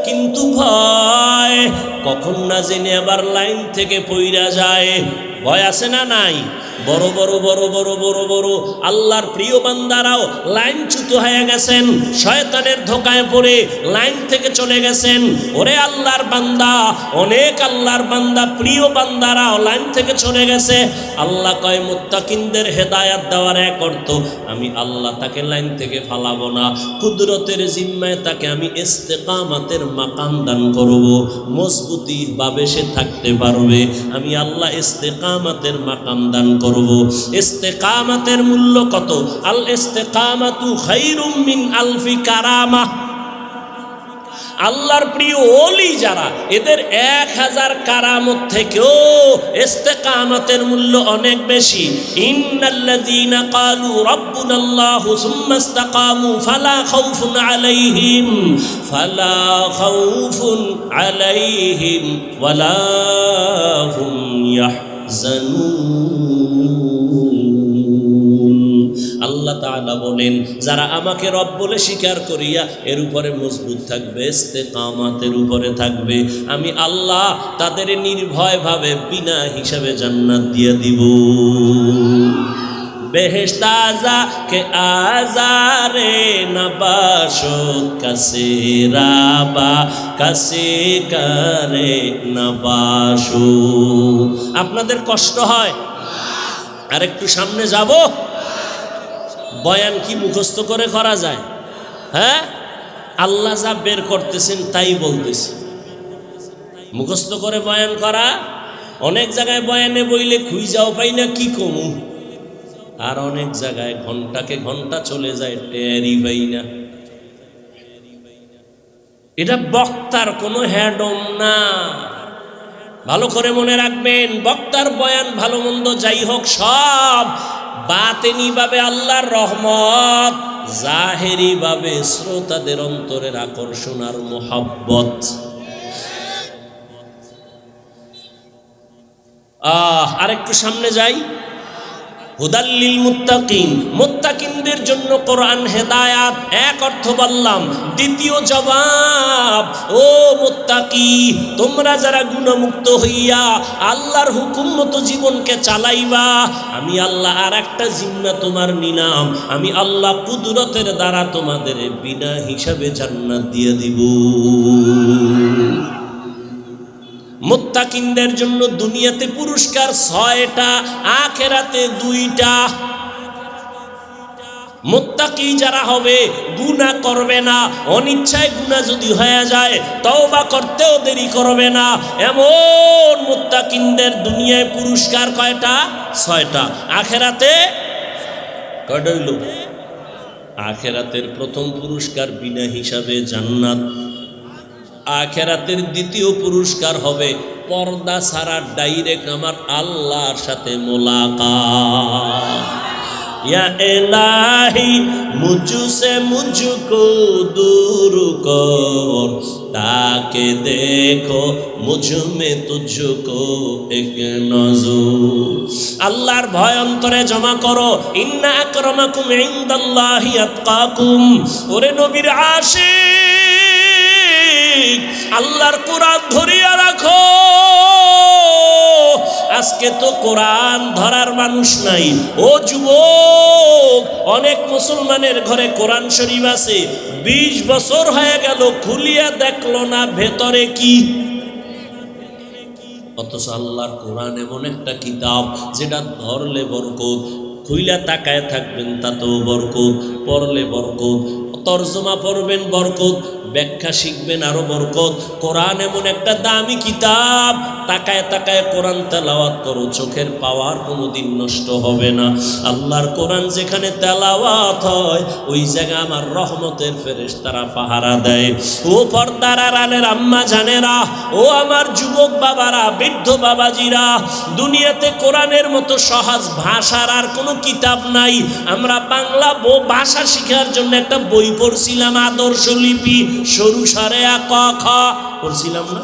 কিন্তু ভয় কখন না জেনে আবার লাইন থেকে পইরা যায়। ভয় আছে না নাই? বড় বড় বড় বড় বড় বড় আল্লাহর প্রিয় বান্দারাও লাইনচ্যুত হয়ে গেছেন, শয়তানের ধোকায় পড়ে লাইন থেকে চলে গেছেন। ওরে আল্লাহর বান্দা, অনেক আল্লাহর বান্দা, প্রিয় বান্দারাও লাইন থেকে চলে গেছে। আল্লাহ কয় মুত্তাকিনদের হেদায়াত দেওয়ার এক অর্থ, আমি আল্লাহ তাকে লাইন থেকে ফালাবো না, কুদরতের জিম্মায় তাকে আমি ইস্তেকামাতের মাকাম দান করব, মজবুতি ভাবে সে থাকতে পারবে। আমি আল্লাহ ইস্তেকামাতের মাকাম দান করব। ইস্তেকামাতের মূল্য কত? আল ইস্তেকামাতু খায়রুম মিন আলফি কারামা। আল্লাহর প্রিয় ওলি যারা, এদের 1000 কারামত থেকেও ইস্তেকামাতের মূল্য অনেক বেশি। ইন্নাল্লাযীনা ক্বালু রাব্বুনাল্লাহু সুম্মা ইসতাকামু ফালা খাউফুন আলাইহিম ওয়ালা হুম ইয়াহজানুন। আল্লাহ তাআলা বলেন, যারা আমাকে রব বলে স্বীকার করিয়া এর উপরে মজবুত থাকবে, ইস্তেকামাতের উপরে থাকবে, আমি আল্লাহ তাদের নির্ভয়ভাবে বিনা হিসাবে জান্নাত দিয়ে দিব। বেহেশত আযা কে আজারে নবাশত কাসে রাবা কাসে করে নবাশু। আপনাদের কষ্ট হয়? আর একটু সামনে যাব। বয়ান কি মুখস্থ করে করা যায়? হ্যাঁ, আল্লাহ যা বের করতেছেন তাই বলতেছি। মুখস্থ করে বয়ান করা, অনেক জায়গায় বয়ানে বইলে খুঁজাও পাই না কি কমু, আর অনেক জায়গায় ঘন্টাকে ঘন্টা চলে যায় টেরই পাই না। এটা বক্তার কোনো হ্যাডম না, ভালো করে মনে রাখবেন। বক্তার বয়ান ভালো মন্দ যাই হোক সব বাতেনি ভাবে আল্লাহর রহমত, জাহেরি ভাবে শ্রোতাদের অন্তরের আকর্ষণ আর মোহাব্বত। আরেকটু সামনে যাই। হুদাল্লিল মুত্তাকিন, মুত্তাকিনদের জন্য কোরআন হেদায়াত, এক অর্থ বললাম। দ্বিতীয় জবাব, ও মুত্তাকি, তোমরা যারা গুণমুক্ত হইয়া আল্লাহর হুকুম মতো জীবনকে চালাইবা, আমি আল্লাহ আর একটা জিম্মা তোমার নিলাম, আমি আল্লাহ কুদরতের দ্বারা তোমাদের বিনা হিসাবে জান্নাত দিয়ে দিব। মুত্তাকিনদের জন্য দুনিয়াতে পুরস্কার 6টা, আখিরাতে 2টা। মুত্তাকি যারা হবে গুনাহ করবে না, অনিচ্ছায় গুনাহ যদি হয়ে যায় তওবা করতেও দেরি করবে না, এমন মুত্তাকিনদের দুনিয়ায় পুরস্কার কয়টা? 6টা। আখিরাতে কয়টা হইল? আখিরাতের প্রথম পুরস্কার বিনা হিসাবে জান্নাত। আখিরাতের দ্বিতীয় পুরস্কার হবে পর্দা ছাড়া ডাইরেক্ট আমার আল্লাহর সাথে মোলাকাত। ইয়া ইলাহি মুঝসে মুঝকো দূর কর, তাকে দেখো মুঝ মে তুঝকো এক নজর। আল্লাহর ভয় অন্তরে জমা করো। ইন্না আকরামাকুম ইনদাল্লাহি আতকাকুম। ওরে নবীর আশিক, আল্লাহর কোরআন ধরিয়া রাখো। আজকে তো কোরআন ধরার মানুষ নাই। ও যুবক, অনেক মুসলমানের ঘরে কোরআন শরীফ আছে, 20 বছর হয়ে গেল, খুলিয়া দেখলো না ভেতরে কি। অথচ আল্লাহর কোরআন এমন একটা কিতাব যেটা ধরলে বরকত, খুইলা তাকায় থাকবেন তাতেও বরকত, পড়লে বরকত, তরজমা পড়বেন বরকত, ব্যাখ্যা শিখবেন আরো বরকত। কোরআন এমন একটা দামি কিতাব, তাকায় তাকায় কোরআন তেলাওয়াত করো, চোখের পাওয়ার কোনোদিন নষ্ট হবে না। আল্লাহর কোরআন যেখানে তেলাওয়াত হয় ওই জায়গা আমার রহমতের ফেরেশতারা পাহারা দেয়। ও পর্দার আড়ালের আম্মা জানেরা, ও আমার যুবক বাবারা, বৃদ্ধ বাবাজিরা, দুনিয়াতে কোরআনের মতো সহজ ভাষার আর কোনো কিতাব নাই। আমরা বাংলা ভাষা শেখার জন্য একটা বই পড়ছিলাম, আদর্শ লিপি, সরু সারে ক খ পড়ছিলাম না?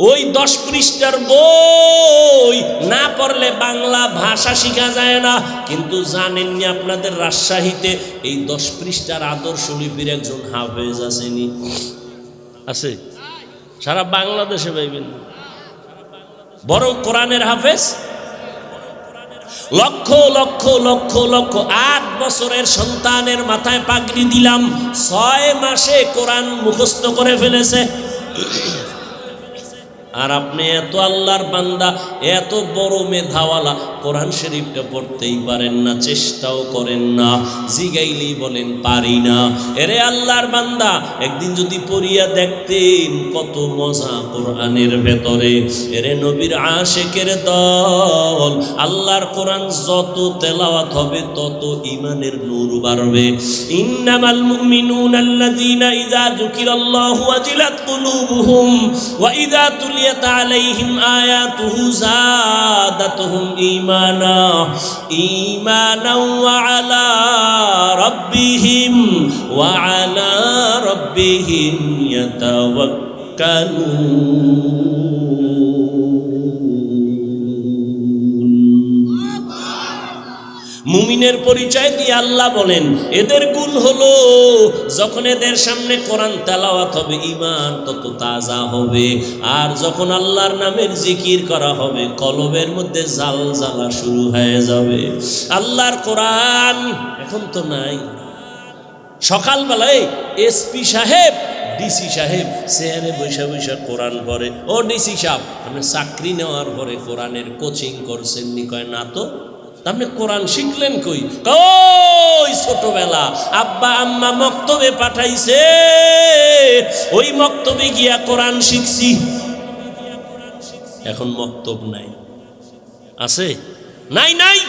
ওই 10 পৃষ্ঠার বই না পড়লে বাংলা ভাষা শেখা যায় না। কিন্তু জানেননি আপনাদের রাজশাহীতে এই 10 পৃষ্ঠার আদর্শ লিপির একজন হাফেজ আসেনি? আছে? সারা বাংলাদেশে পাইবেন, বরং কোরআনের হাফেজ লক্ষ লক্ষ লক্ষ লক্ষ। 8 বছরের সন্তানের মাথায় পাগড়ি দিলাম, 6 মাসে কোরআন মুখস্থ করে ফেলেছে। আর আপনি এত আল্লাহর বান্দা, এত বড় মেধাওয়ালা, কোরআন শরীফটা পড়তেই পারেন না, চেষ্টাও করেন না, জিগাইলেই বলেন পারি না। এরে আল্লাহর বান্দা, একদিন যদি পড়িয়া দেখতেন কত মজা কোরআনের ভেতরে। এরে নবীর আশিকের দল, আল্লাহর কোরআন যত তেলাওয়াত হবে তত ঈমানের নূর বাড়বে। ইন্নামাল মুমিনুনা আল্লাযীনা ইযা যুকিরাল্লাহু ওয়াজিলাত কুলুবুহুম ওয়া ইযা তুলিয়াত আলাইহিম আয়াতুহু যাদাতুহুম ঈমানা ওয়া আলা রাব্বিহিম ইয়াতাওয়াক্কালুন। মুমিনের পরিচয় দিয়ে আল্লাহ বলেন এদের গুণ হলো যখন এদের সামনে কোরআন তেলাওয়াত হবে ঈমান তত তাজা হবে, আর যখন আল্লাহর নামের জিকির করা হবে কলবের মধ্যে জালজালা শুরু হয়ে যাবে। আল্লাহর কোরআন এখন তো নাই। সকালবেলায় এসপি সাহেব, ডিসি সাহেব চেয়ারে বৈশা বৈশা কোরআন পড়ে। ও ডিসি সাহেব, আপনি চাকরি নেওয়ার পরে কোরআনের কোচিং করছেন নি? কয় না তো। আপনি কোরআন শিখলেন কই? কই ছোটবেলা আব্বা আম্মা মক্তবে পাঠাইছে, ওই মক্তবে গিয়া কোরআন শিখছি। এখন মক্তব নাই, আছে? নাই নাই।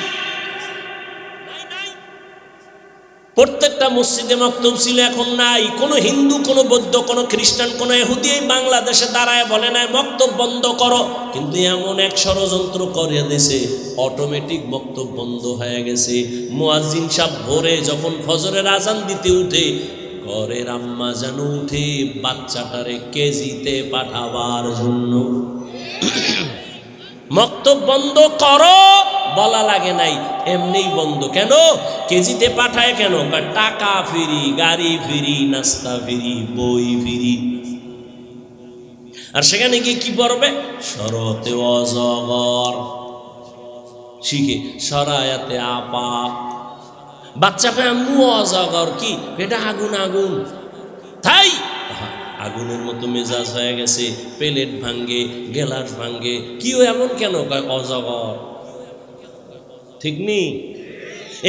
প্রত্যেকটা মসজিদে মক্তব ছিল, এখন নাই। কোনো হিন্দু, কোনো বৌদ্ধ, কোনো খ্রিস্টান, কোনো ইহুদি এই বাংলাদেশে দাঁড়ায় বলে নাই মক্তব বন্ধ করো, কিন্তু এমন এক ষড়যন্ত্র করে দিয়েছে অটোমেটিক মক্তব বন্ধ হয়ে গেছে। মুয়াজ্জিন সাহেব ভোরে যখন ফজরের আজান দিতে উঠে, ঘরের আম্মা যেন উঠে বাচ্চাটারে কেজিতে পাঠাবার জন্য। মক্তব বন্ধ করো বলা লাগে নাই, এমনিই বন্ধ। কেন? কেজিতে পাঠায় কেন? টাকা ফ্রি, গাড়ি ফ্রি, নাস্তা ফ্রি, বই ফ্রি। আর সেখানে গিয়ে কি পড়বে? শরতে অজগর শিখে, সরায়াতে আপা। বাচ্চাকে আম্মু অজগর কি? এটা আগুন আগুন। তাই আগুনের মতো মেজাজ হয়ে গেছে, প্লেট ভাঙ্গে, গেলাস ভাঙ্গে। কিও এমন কেন? কয় অজগর। ঠিক নেই?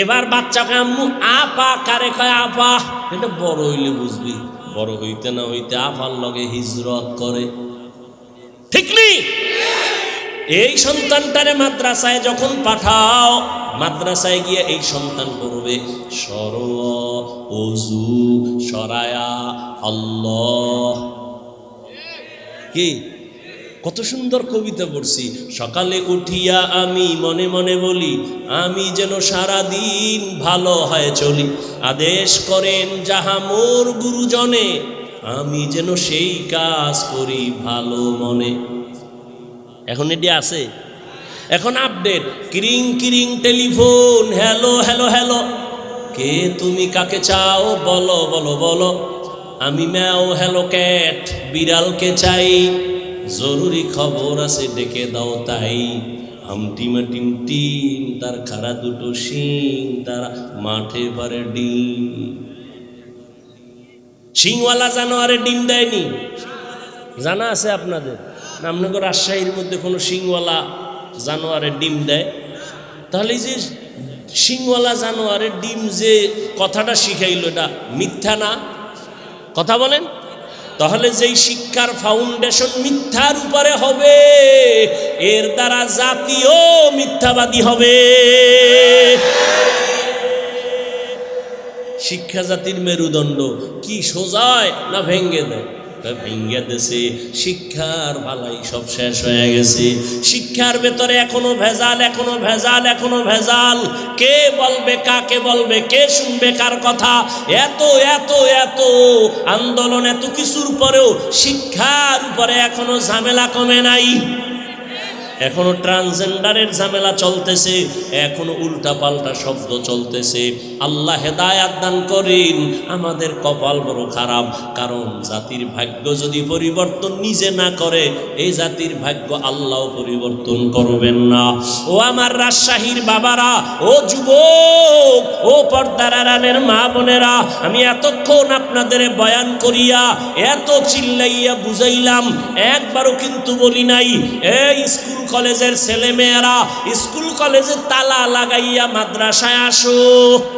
এবার বাচ্চাকে আম্মু আপা কারে কয়? আপা। এটা বড় হইলে বুঝবি, বড় হইতে না হইতে আপার লগে হিজরত করে। ঠিক নেই? এই সন্তানটারে মাদ্রাসায় যখন পাঠাও, মাদ্রাসায় গিয়ে এই সন্তান করবে সর, অজু, সরায়া, আল্লাহ। কি কত সুন্দর কবিতা পড়ছি। সকালে উঠিয়া আমি মনে মনে বলি, আমি যেন সারা দিন ভালো হয় চলি। আদেশ করেন যাহা মোর গুরুজনে, আমি যেন সেই কাজ করি ভালো মনে। এখন এটি আছে, এখন আপডেট। কিরিং কিরিং টেলিফোন, হ্যালো হ্যালো হ্যালো। কে তুমি, কাকে চাও? বলো বলো বলো। আমি ম্যাও হ্যালো ক্যাট, বিড়ালকে চাই। জরুরি খবর আছে ডেকে দাও তাই। আমটিমা টিম টিম, তার খাড়া দুটো শিং, তারা মাঠে পারে ডিম। শিংওয়ালা জানোয়ারে ডিম দেয়নি, জানা আছে আপনাদের? আপনাদের রাজশাহীর মধ্যে কোনো শিংওয়ালা জানোয়ারের ডিম দেয়? তাহলে যে শিংওয়ালা জানোয়ারের ডিম যে কথাটা শিখাইল, এটা মিথ্যা না? কথা বলেন। তাহলে যেই শিক্ষার ফাউন্ডেশন মিথ্যার উপরে হবে, এর দ্বারা জাতীয় মিথ্যাবাদী হবে। শিক্ষা জাতির মেরুদণ্ড। কি সোজায় না ভেঙ্গে দেয়? ভেঙ্গে দেশে শিক্ষার বালাই সব শেষ হয়ে গেছে। শিক্ষার ভেতরে এখনো ভেজাল, এখনো ভেজাল, এখনো ভেজাল। কে বলবে, কাকে বলবে, কে শুনবে কার কথা? এত এত এত আন্দোলন, এত কিছুর পরেও শিক্ষার উপরে এখনো ঝামেলা কমে নাই। এখনো ট্রান্সজেন্ডারের ঝামেলা চলতেছে, এখনো উল্টা পাল্টা শব্দ চলতেছে। আল্লাহ হেদায়াত দান করেন। আমাদের কপাল বড় খারাপ, কারণ জাতির ভাগ্য যদি পরিবর্তন নিজে না করে, এই জাতির ভাগ্য আল্লাহ পরিবর্তন করবেন না। ও আমার রাজশাহীর বাবারা, ও যুবক, ও পর্দার আড়ালের মা বোনেরা, আমি এতক্ষণ আপনাদের বয়ান করিয়া এত চিল্লাইয়া বুঝাইলাম, একবারও কিন্তু বলি নাই এই স্কুল কলেজের ছেলে মেয়েরা স্কুল কলেজে তালা লাগাইয়া মাদ্রাসায় আসো।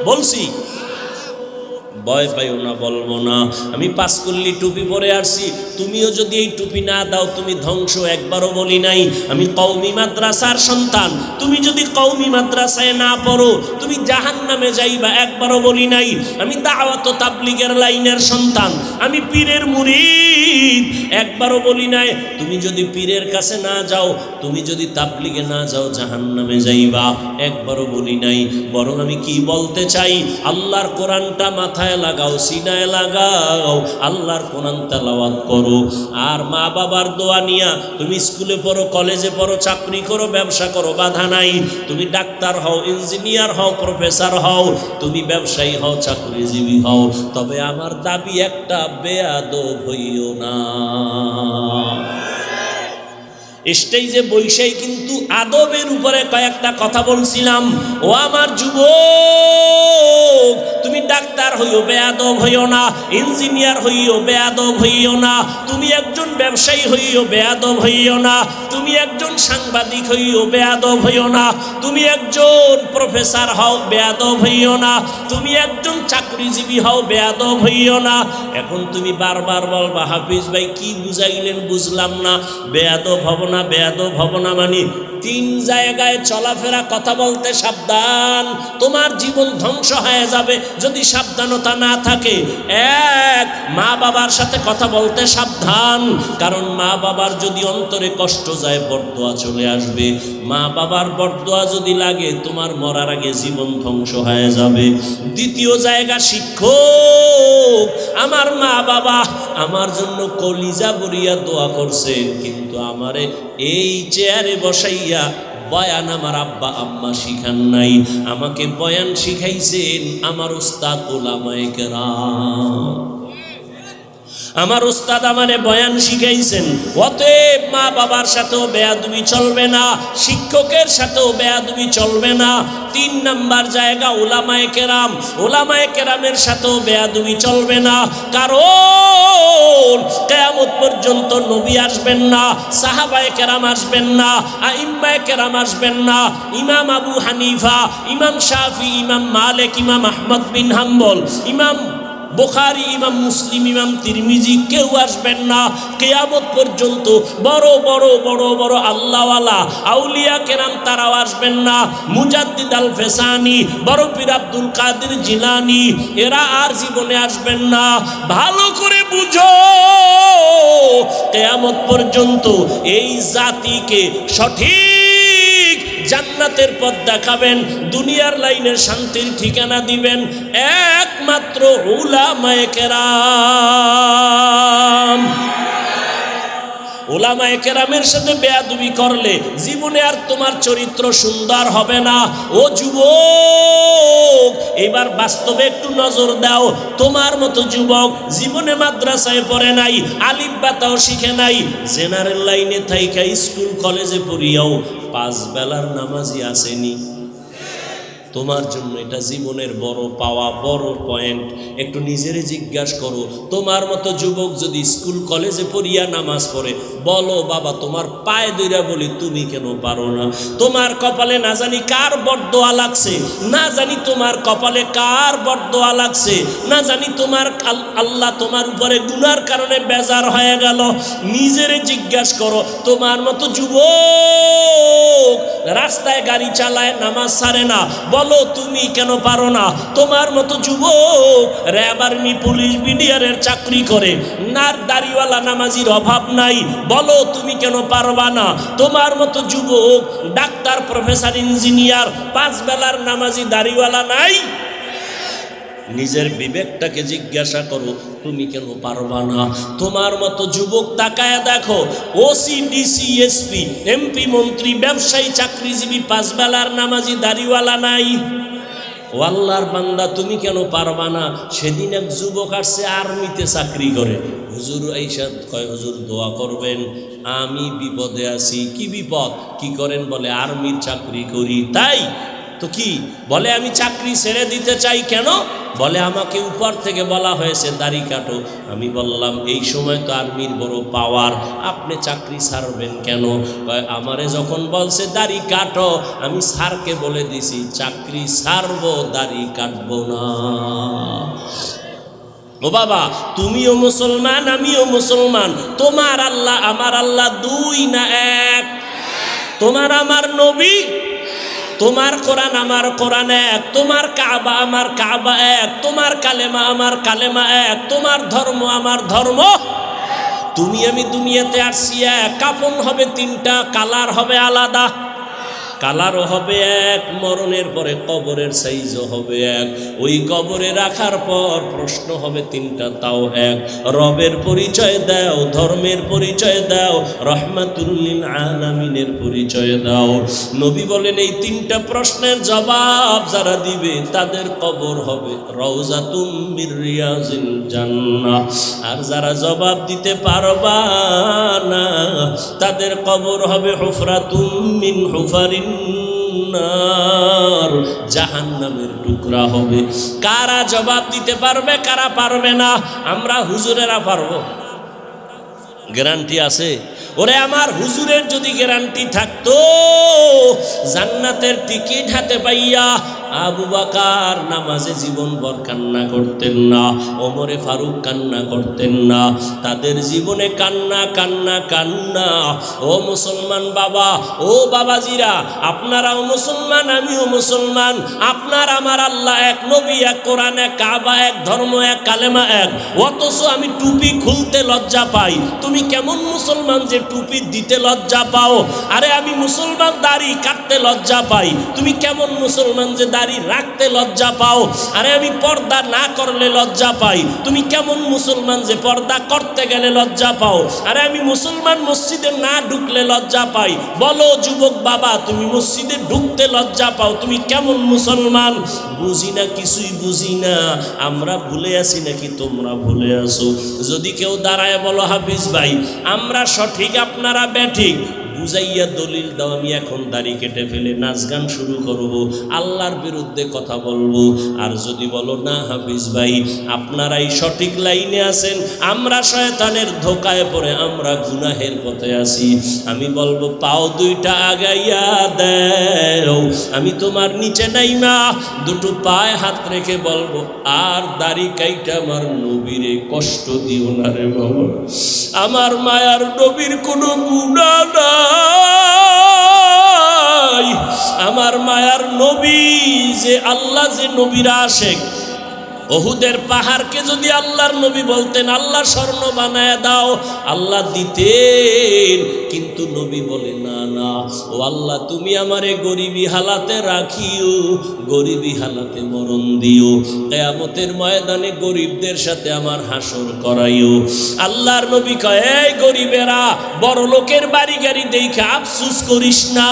বলছি? ভয় পাইও না, বলবো না। আমি পাঁচকল্লি টুপি পরে আসছি, তুমিও যদি এই টুপি না দাও তুমি ধ্বংস। একবারও বলি নাই। আমি কওমি মাদ্রাসার সন্তান, তুমি যদি কওমি মাদ্রাসায় না পড়ো তুমি জাহান্নামে যাইবা। একবারও বলি নাই। আমি দাওয়াত ও তাবলীগের লাইনের সন্তান, আমি পীরের মুরিদ। একবারও বলি নাই তুমি যদি পীরের কাছে না যাও, তুমি যদি তাবলীগে না যাও জাহান্নামে যাইবা। একবারও বলি নাই। বরং আমি কি বলতে চাই, আল্লাহর কোরআনটা মাথায় লাগাও, সিনায় লাগাও, আল্লাহর কোরআন তেলাওয়াত করো। আর মা বাবার দোয়া নিয়া তুমি স্কুলে পড়ো, কলেজে পড়ো, চাকরি করো, ব্যবসা করো, বাধা নাই। তুমি ডাক্তার হও, ইঞ্জিনিয়ার হও, প্রফেসর হও, তুমি ব্যবসায়ী হও, চাকরিজীবী হও, তবে আমার দাবি একটা, বেয়াদব হইও না। স্টেজে বৈশাই কিন্তু আদবের উপরে কয়েকটা কথা বলছিলাম। ও আমার যুবক, তুমি ডাক্তার হইও বেয়াদব হইও না, ইঞ্জিনিয়ার হইও বেয়াদব হইও না, তুমি একজন ব্যবসায়ী হইও বেয়াদব হইও না, তুমি একজন সাংবাদিক হইও বেয়াদব হইও না, তুমি একজন প্রফেসর হও বেয়াদব হইও না, তুমি একজন চাকরিজীবী হও বেয়াদব হইও না। এখন তুমি বারবার বলবা হাফিজ ভাই কি বুঝাইলেন বুঝলাম না, বেয়াদব হব না, বেয়াদব হব না মানে 3 জায়গায় চলাফেরা কথা বলতে সাবধান, তোমার জীবন ধ্বংস হয়ে যাবে যদি সাবধানতা না থাকে। 1, মা বাবার সাথে কথা বলতে সাবধান, কারণ মা বাবার যদি অন্তরে কষ্ট যায় বরদোয়া চলে আসবে, মা বাবার বরদোয়া যদি লাগে তোমার মরার আগে জীবন ধ্বংস হয়ে যাবে। 2 জায়গা শিক্ষক, আমার মা বাবা আমার জন্য কলিজা বরিয়া দোয়া করছে, কিন্তু আমারে এই চেয়ারে বসাইয়া বয়ান আমার আব্বা আম্মা শিখান নাই, আমাকে বয়ান শিখাইছেন আমার উস্তাদ উলামায়ে কেরাম। আমার উস্তাদ আমারে বয়ান শিখাইছেন। অতএব মা বাবার সাথেও বেয়াদবি চলবে না, শিক্ষকের সাথেও বেয়াদবি চলবে না। 3 নাম্বার জায়গা উলামায়ে কেরাম, উলামায়ে কেরামের সাথেও বেয়াদবি চলবে না, কারণ কিয়ামত পর্যন্ত নবী আসবেন না, সাহাবায়ে কেরাম আসবেন না, আইম্মায়ে কেরাম আসবেন না, ইমাম আবু হানিফা, ইমাম শাফি, ইমাম মালিক, ইমাম আহমদ বিন হাম্বল, ইমাম বুখারী, ইমাম মুসলিম, ইমাম তিরমিজি কেউ আসবেন না। কিয়ামত পর্যন্ত বড় বড় বড় বড় আল্লাহওয়ালা আউলিয়া কেরাম তারাও আসবেন না। মুজাদ্দিদ আল ফেসানি, বড় পীর আব্দুল কাদের জিলানি এরা আর জীবনে আসবেন না। ভালো করে বুঝো, কিয়ামত পর্যন্ত এই জাতিকে সঠিক জান্নাতের পথ দেখাবেন, দুনিয়ার লাইনে শান্তির ঠিকানা দিবেন একমাত্র উলামায়ে কেরাম। উলামায়ে কেরামের সাথে বেয়াদবি করলে জীবনে আর তোমার চরিত্র সুন্দর হবে না। ও যুবক, এবার বাস্তবে একটু নজর দাও। তোমার মতো যুবক জীবনে মাদ্রাসায় পড়ে নাই, আলিফ বাতাও শিখে নাই, জেনারেল লাইনে থাইকা স্কুল কলেজে পড়িয়াও 5 বেলার নামাজি আসেনি। তোমার জন্য এটা জীবনের বড় পাওয়া, বড় পয়েন্ট। একটু নিজেরে জিজ্ঞাসা করো, তোমার মতো যুবক যদি স্কুল কলেজে পড়িয়া নামাজ পড়ে, বলো বাবা তোমার পায়ে ধইরা বলি তুমি কেন পারো না? তোমার কপালে না জানি কার বরদোয়া লাগছে, না জানি তোমার কপালে কার বরদোয়া লাগছে, না জানি তোমার আল্লাহ তোমার উপরে গুনার কারণে বেজার হয়ে গেল। নিজেরে জিজ্ঞাসা করো, তোমার মতো যুবক রাস্তায় গাড়ি চালায় নামাজ ছাড়ে না, বলো তুমি কেন পারো না? তোমার মতো যুবক র্যাব, আর্মি, পুলিশ, বিডিআরের চাকরি করে, নার দাড়িওয়ালা নামাজির অভাব নাই, বলো তুমি কেন পারবা না? তোমার মতো যুবক ডাক্তার, প্রফেসর, ইঞ্জিনিয়ার, 5 বেলার নামাজি দাড়িওয়ালা নাই? নিজের বিবেকটাকে জিজ্ঞাসা করো, তুমি কেন পারবা না? তোমার মতো যুবক তাকায় দেখো, ওসি, ডিসি, এসপি, এমপি, মন্ত্রী, ব্যবসায়ী, চাকরিজীবী, 5 বেলার নামাজি দাড়িওয়ালা নাই। ও আল্লাহর বান্দা তুমি কেন পারবা না? সেদিন এক যুবক আসছে আর্মিতে চাকরি করে, হুজুর আইসা কয় হুজুর দোয়া করবেন, আমি বিপদে আছি। কি বিপদ? কি করেন? বলে আর্মির চাকরি করি। তাই তো কি? বলে আমি চাকরি ছেড়ে দিতে চাই। কেন? বলে আমাকে উপর থেকে বলা হয়েছে দাড়ি কাটো। আমি বললাম এই সময় তো আর্মির বড় পাওয়ার, আপনি চাকরি ছাড়বেন কেন? আমারে যখন বলছে দাড়ি কাটো, আমি স্যারকে বলে দিছি চাকরি ছাড়বো, দাড়ি কাটবো না। ও বাবা, তুমিও মুসলমান, আমিও মুসলমান। তোমার আল্লাহ আমার আল্লাহ 2 না 1? তোমার আমার নবী, তোমার কোরআন আমার কোরআন 1, তোমার কাবা আমার কাবা 1, তোমার কালেমা আমার কালেমা 1, তোমার ধর্ম আমার ধর্ম। তুমি আমি দুনিয়াতে আসছি এক, কাফন হবে 3টা, কালার হবে আলাদা। কালারও হবে এক, মরণের পরে কবরের সাইজও হবে এক। ওই কবরে রাখার পর প্রশ্ন হবে 3টা, তাও এক। রবের পরিচয় দাও, ধর্মের পরিচয় দাও, রহমাতুল লিল আলামিনের পরিচয় দাও। নবী বলেন এই 3টা প্রশ্নের জবাব যারা দিবে তাদের কবর হবে রওজাতুম মির রিয়াজিল জান্নাহ। আর যারা জবাব দিতে পারবা না তাদের কবর হবে হুফরাতুম মিন হুফারিন নার, জাহান্নামের টুকরা হবে। কারা জবাব দিতে পারবে, কারা পারবে না? আমরা হুজুরেরা পারবো, গ্যারান্টি আছে? ওরে আমার হুজুরের যদি গ্যারান্টি থাকতো, জান্নাতের টিকিট হাতে পাইয়া আবু বকর নামাজে জীবনভর কান্না করতেন না, ওমরে ফারুক কান্না করতেন না, তাদের জীবনে কান্না কান্না কান্না। ও মুসলমান বাবা, ও বাবাজিরা, আপনারাও মুসলমান, আমিও মুসলমান, আপনার আমার আল্লাহ এক, নবী এক, কোরআন এক, কাবা এক, ধর্ম এক, কালেমা এক, অথচ আমি টুপি খুলতে লজ্জা পাই। তুমি কেমন মুসলমান যে টুপি দিতে লজ্জা পাও? আরে আমি মুসলমান, দাড়ি কাটতে লজ্জা পাই। তুমি কেমন মুসলমান যে দাড়ি রাখতে লজ্জা পাও? আরে আমি পর্দা না করলে লজ্জা পাই। তুমি কেমন মুসলমান যে পর্দা করতে গেলে লজ্জা পাও? আরে আমি মুসলমান, মসজিদে না ঢুকলে লজ্জা পাই। বলো যুবক বাবা, তুমি মসজিদে ঢুকতে লজ্জা পাও, তুমি কেমন মুসলমান? বুঝি না, কিছুই বুঝি না। আমরা ভুলে আছি নাকি তোমরা ভুলে আসো? যদি কেউ দাঁড়ায় বলো হাফিজ ভাই আমরা সঠিক আপনারা ব্যাঠিক, বুঝাইয়া দলিল দাও, আমি এখন দাড়ি কেটে ফেলে নাচ গান শুরু করব, আল্লাহর বিরুদ্ধে কথা বলবো। আর যদি বলো না হাফিজ ভাই আপনারাই সঠিক লাইনে আছেন, আমরা শয়তানের ধোকায় পড়ে আমরা গুনাহের পথে আছি, আমি বলবো পাও দুইটা আগাইয়া দেও, আমি তোমার নিচে নাইমা দুটো পায়ে হাত রেখে বলবো আর দাড়ি কাইটা আমার নবীরে কষ্ট দিও না রে বাবা, আমার মায়ার নবীর কোনো গুনাহ নাই। আমার মায়ার নবী যে আল্লাহ, যে নবীরা আশেক, ওহুদের পাহাড়কে যদি আল্লাহর নবী বলতেন আল্লাহ স্বর্ণ বানায় দাও, আল্লাহ দিতেন, কিন্তু নবী বলে না না, ও আল্লাহ তুমি আমারে গরিবী হালাতে রাখিও, গরিবী হালাতে মরণ দিও, কিয়ামতের ময়দানে গরিবদের সাথে আমার হাসর করাইও। আল্লাহর নবী কয় এই গরিবেরা, বড় লোকের বাড়ি গাড়ি দেখে আফসোস করিস না,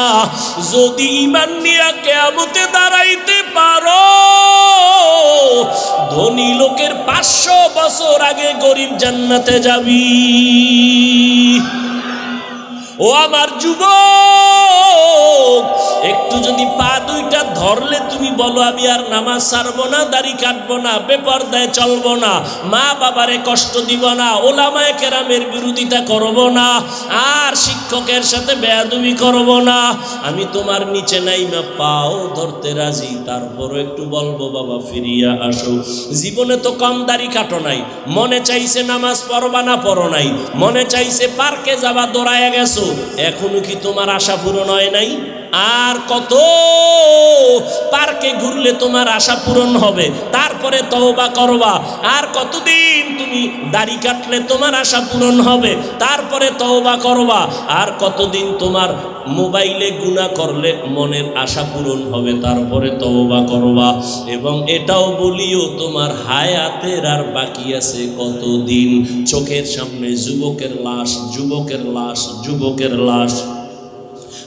যদি ঈমান নিয়ে কিয়ামতে দাঁড়াইতে পারো, ধনী লোকের 500 বছর আগে গরিব জান্নাতে যাবি। ও আমার যুবক, একটু যদি পা দুইটা ধরলে তুমি বলো আমি আর নামাজ ছাড়বো না, দাড়ি কাটবো না, বেপরদায় চলবো না, মা বাবারে কষ্ট দিব না, ওলামায়ে কেরামের বিরোধিতা করব না, আর শিক্ষকের সাথে বেয়াদবি করব না, আমি তোমার নিচে নাইমা পাও ধরতে রাজি, তারপরও একটু বলবো বাবা ফিরিয়া আসো। জীবনে তো কম দাড়ি কাটো নাই, মনে চাইছে নামাজ পড়বা না পড়ো নাই, মনে চাইছে পার্কে যাবা দৌড়ায় গেছো, এখনো কি তোমার আশা পূরণ হয় নাই? আর কত পার্কে ঘুরলে তোমার আশা পূরণ হবে? তারপরে তওবা করবা। আর কতদিন তুমি দাড়ি কাটলে তোমার আশা পূরণ হবে? তারপরে তওবা করবা। আর কতদিন তোমার মোবাইলে গুনাহ করলে মনের আশা পূরণ হবে? তারপরে তওবা করবা। এবং এটাও বলিও তোমার হায়াতের আর বাকি আছে কতদিন? চোখের সামনে যুবকের লাশ, যুবকের লাশ, যুবকের লাশ,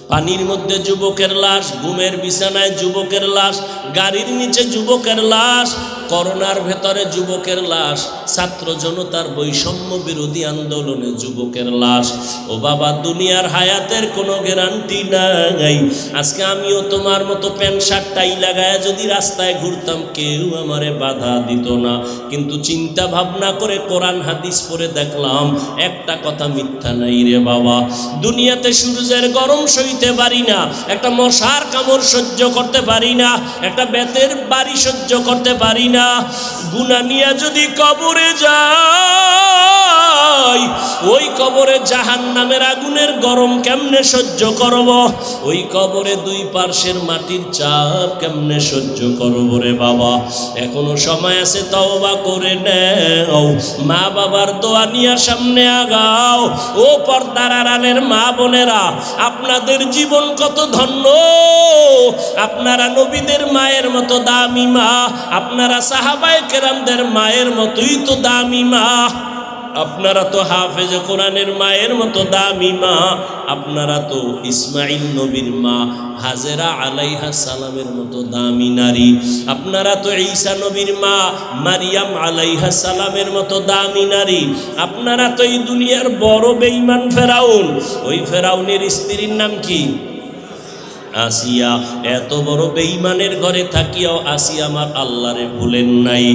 পানির মধ্যে যুবকের লাশ, ঘুমের বিছানায় যুবকের লাশ, গাড়ির নিচে যুবকের লাশ, করোনার ভেতরে যুবকের লাশ, ছাত্র জনতার বৈষম্য বিরোধী আন্দোলনে যুবকের লাশ। ও বাবা, দুনিয়ার হায়াতের কোনো গ্যারান্টি নাই। আজকে আমিও তোমার মতো প্যান্ট শার্ট টাই লাগায় যদি রাস্তায় ঘুরতাম, কেউ আমারে বাধা দিত না, কিন্তু চিন্তা ভাবনা করে কোরআন হাদিস পড়ে দেখলাম একটা কথা মিথ্যা নাই রে বাবা। দুনিয়াতে সূর্যের গরম সইতে পারি না, একটা মশার কামড় সহ্য করতে পারি না, একটা বেতের বাড়ি সহ্য করতে পারি না। গুনাহ নিয়ে যদি কবরে যাই, ওই কবরে জাহান্নামের আগুনের গরম কেমনে সহ্য করব? ওই কবরে দুই পার্শ্বের মাটির চাপ কেমনে সহ্য করব রে বাবা? এখনো সময় আছে, তওবা করে নাও, মা বাবার দোয়া নিয়ে সামনে আগাও। ও পর্দার আড়ালের মা বোনেরা, আপনাদের জীবন কত ধন্য! আপনারা নবীদের মায়ের মতো দামি মা, আপনারা সাহাবায়ে কেরামদের মায়ের মতোই তো দামি মা, আপনারা তো হাফেজ কোরআনের মায়ের মতো দামি মা, আপনারা তো ইসমাইল নবীর মা হাজেরা আলাইহা সালামের মতো দামি নারী, আপনারা তো ঈসা নবীর মা মারিয়াম আলাইহা সালামের মতো দামি নারী, আপনারা তো এই দুনিয়ার বড় বেঈমান ফেরাউন, ওই ফেরাউনের স্ত্রীর নাম কি? আসিয়া এত বড় বেঈমানের ঘরে থাকিয়াও আসিয়া আমার আল্লাহরে ভুলেন নাই।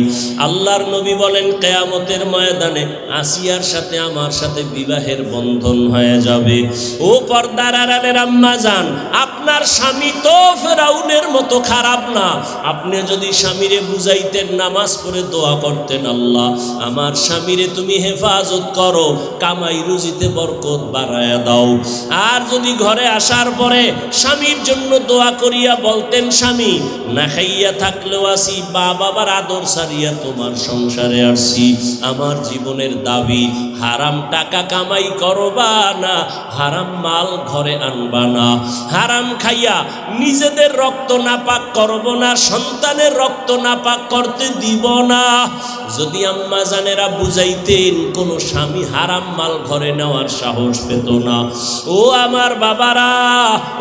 আল্লাহর নবী বলেন কিয়ামতের ময়দানে আসিয়ার সাথে আমার সাথে বিবাহের বন্ধন হয়ে যাবে। ও পর্দার আড়ালের আম্মা জান, আপনার স্বামী তো ফেরাউনের মতো খারাপ না। আপনি যদি স্বামীরে বুঝাইতেন, নামাজ পড়ে দোয়া করতেন, আল্লাহ আমার স্বামীরে তুমি হেফাজত করো, কামাই রুজিতে বরকত বাড়ায়া দাও। আর যদি ঘরে আসার পরে স্বামীর জন্য দোয়া করিয়া বলতেন, স্বামী না খাইয়া থাকলেও আসি, বাবার আদর সারিয়া তোমার সংসারে আসছি, আমার জীবনের দাবি হারাম টাকা কামাই করবা না, হারাম মাল ঘরে আনবা না, হারাম খাইয়া নিজেদের রক্ত নাপাক করব না, সন্তানের রক্ত নাপাক করতে দিব না। যদি আম্মা জানেরা বুঝাইতেন, কোন স্বামী হারাম মাল ঘরে নেওয়ার সাহস পেত না। ও আমার বাবারা,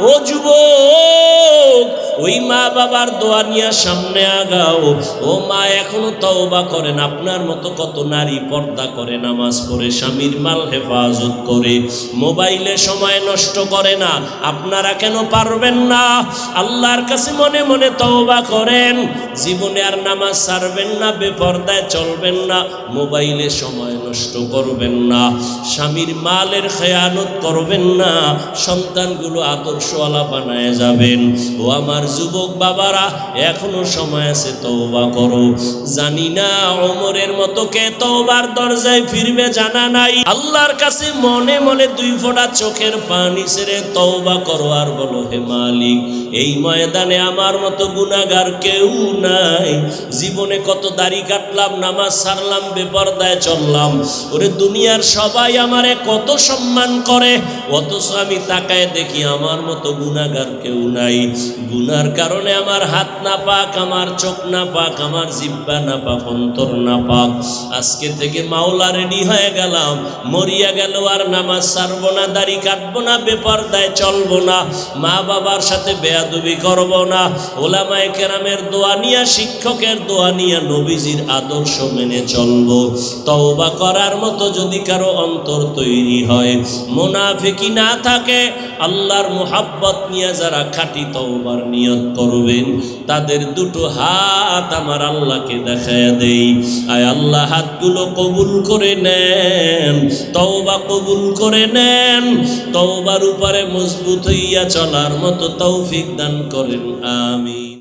ও যুবক, ওই মা বাবার দোয়া নিয়ে সামনে আগাও। ও মা এখনো তওবা করেন, আপনার মতো কত নারী পর্দা করে, নামাজ পড়ে, স্বামীর মাল হেফাজত করে, মোবাইলে সময় নষ্ট করে না। আপনারা কেন পারবেন না? আল্লাহর কাছে মনে মনে তওবা করেন, জীবনে আর নামাজ ছাড়বেন না, বেপর্দায় চলবেন না, মোবাইলে সময় নষ্ট করবেন না, স্বামীর মালের খেয়ানত করবেন না, সন্তানগুলো আদর্শওয়ালা বানায় যাবেন। ও আমার যুবক বাবারা, এখনো সময় আছে, তওবা করো। জানি না ওমরের মতো কে তওবার দরজায় ফিরবে, জানা নাই। আল্লাহর কাছে মনে মনে দুই ফোঁটা চোখের পানি ছেড়ে তওবা করো আর বলো, হে মালিক, এই ময়দানে আমার মতো গুনাহগার কেউ নাই। জীবনে কত দাড়ি কাটলাম, নামাজ ছাড়লাম, বেপরদায় চললাম, ওরে দুনিয়ার সবাই আমারে কত সম্মান করে, অথচ আমি তাকায় দেখি আমার মতো গুনাহগার কেউ নাই। গুনার কারণে আমার হাত না পাক, আমার চোখ না পাক, আমার জিহ্বা না পাক, অন্তর না পাক। আজকে থেকে মাওলা রেডি হয়ে গেলাম, মরিয়া গেল আর নামাজ ছাড়বো না, দাড়ি কাটবো না, বেপরদায় চলবো না, মা বাবার সাথে বেয়াদবি করবো না, ওলামায়ে কেরামের দোয়া নিয়া, শিক্ষকের দোয়া নিয়া, নবীজির আদর্শ মেনে চলবো। তওবা করার মতো যদি কারো অন্তর তৈরি হয়, মুনাফিকি না থাকে, আল্লাহর মুহাব্বত নিয়ে যারা খাঁটি তওবার নিয়ত করবেন, তাদের দুটো হাত আমার আল্লাহকে দেখায়া দেই। আয় আল্লাহ, হাতগুলো কবুল করে নেন, তওবা কবুল করে নেন, তওবার উপরে মজবুত হইয়া চলার মতো তৌফিক দান করেন। আমিন।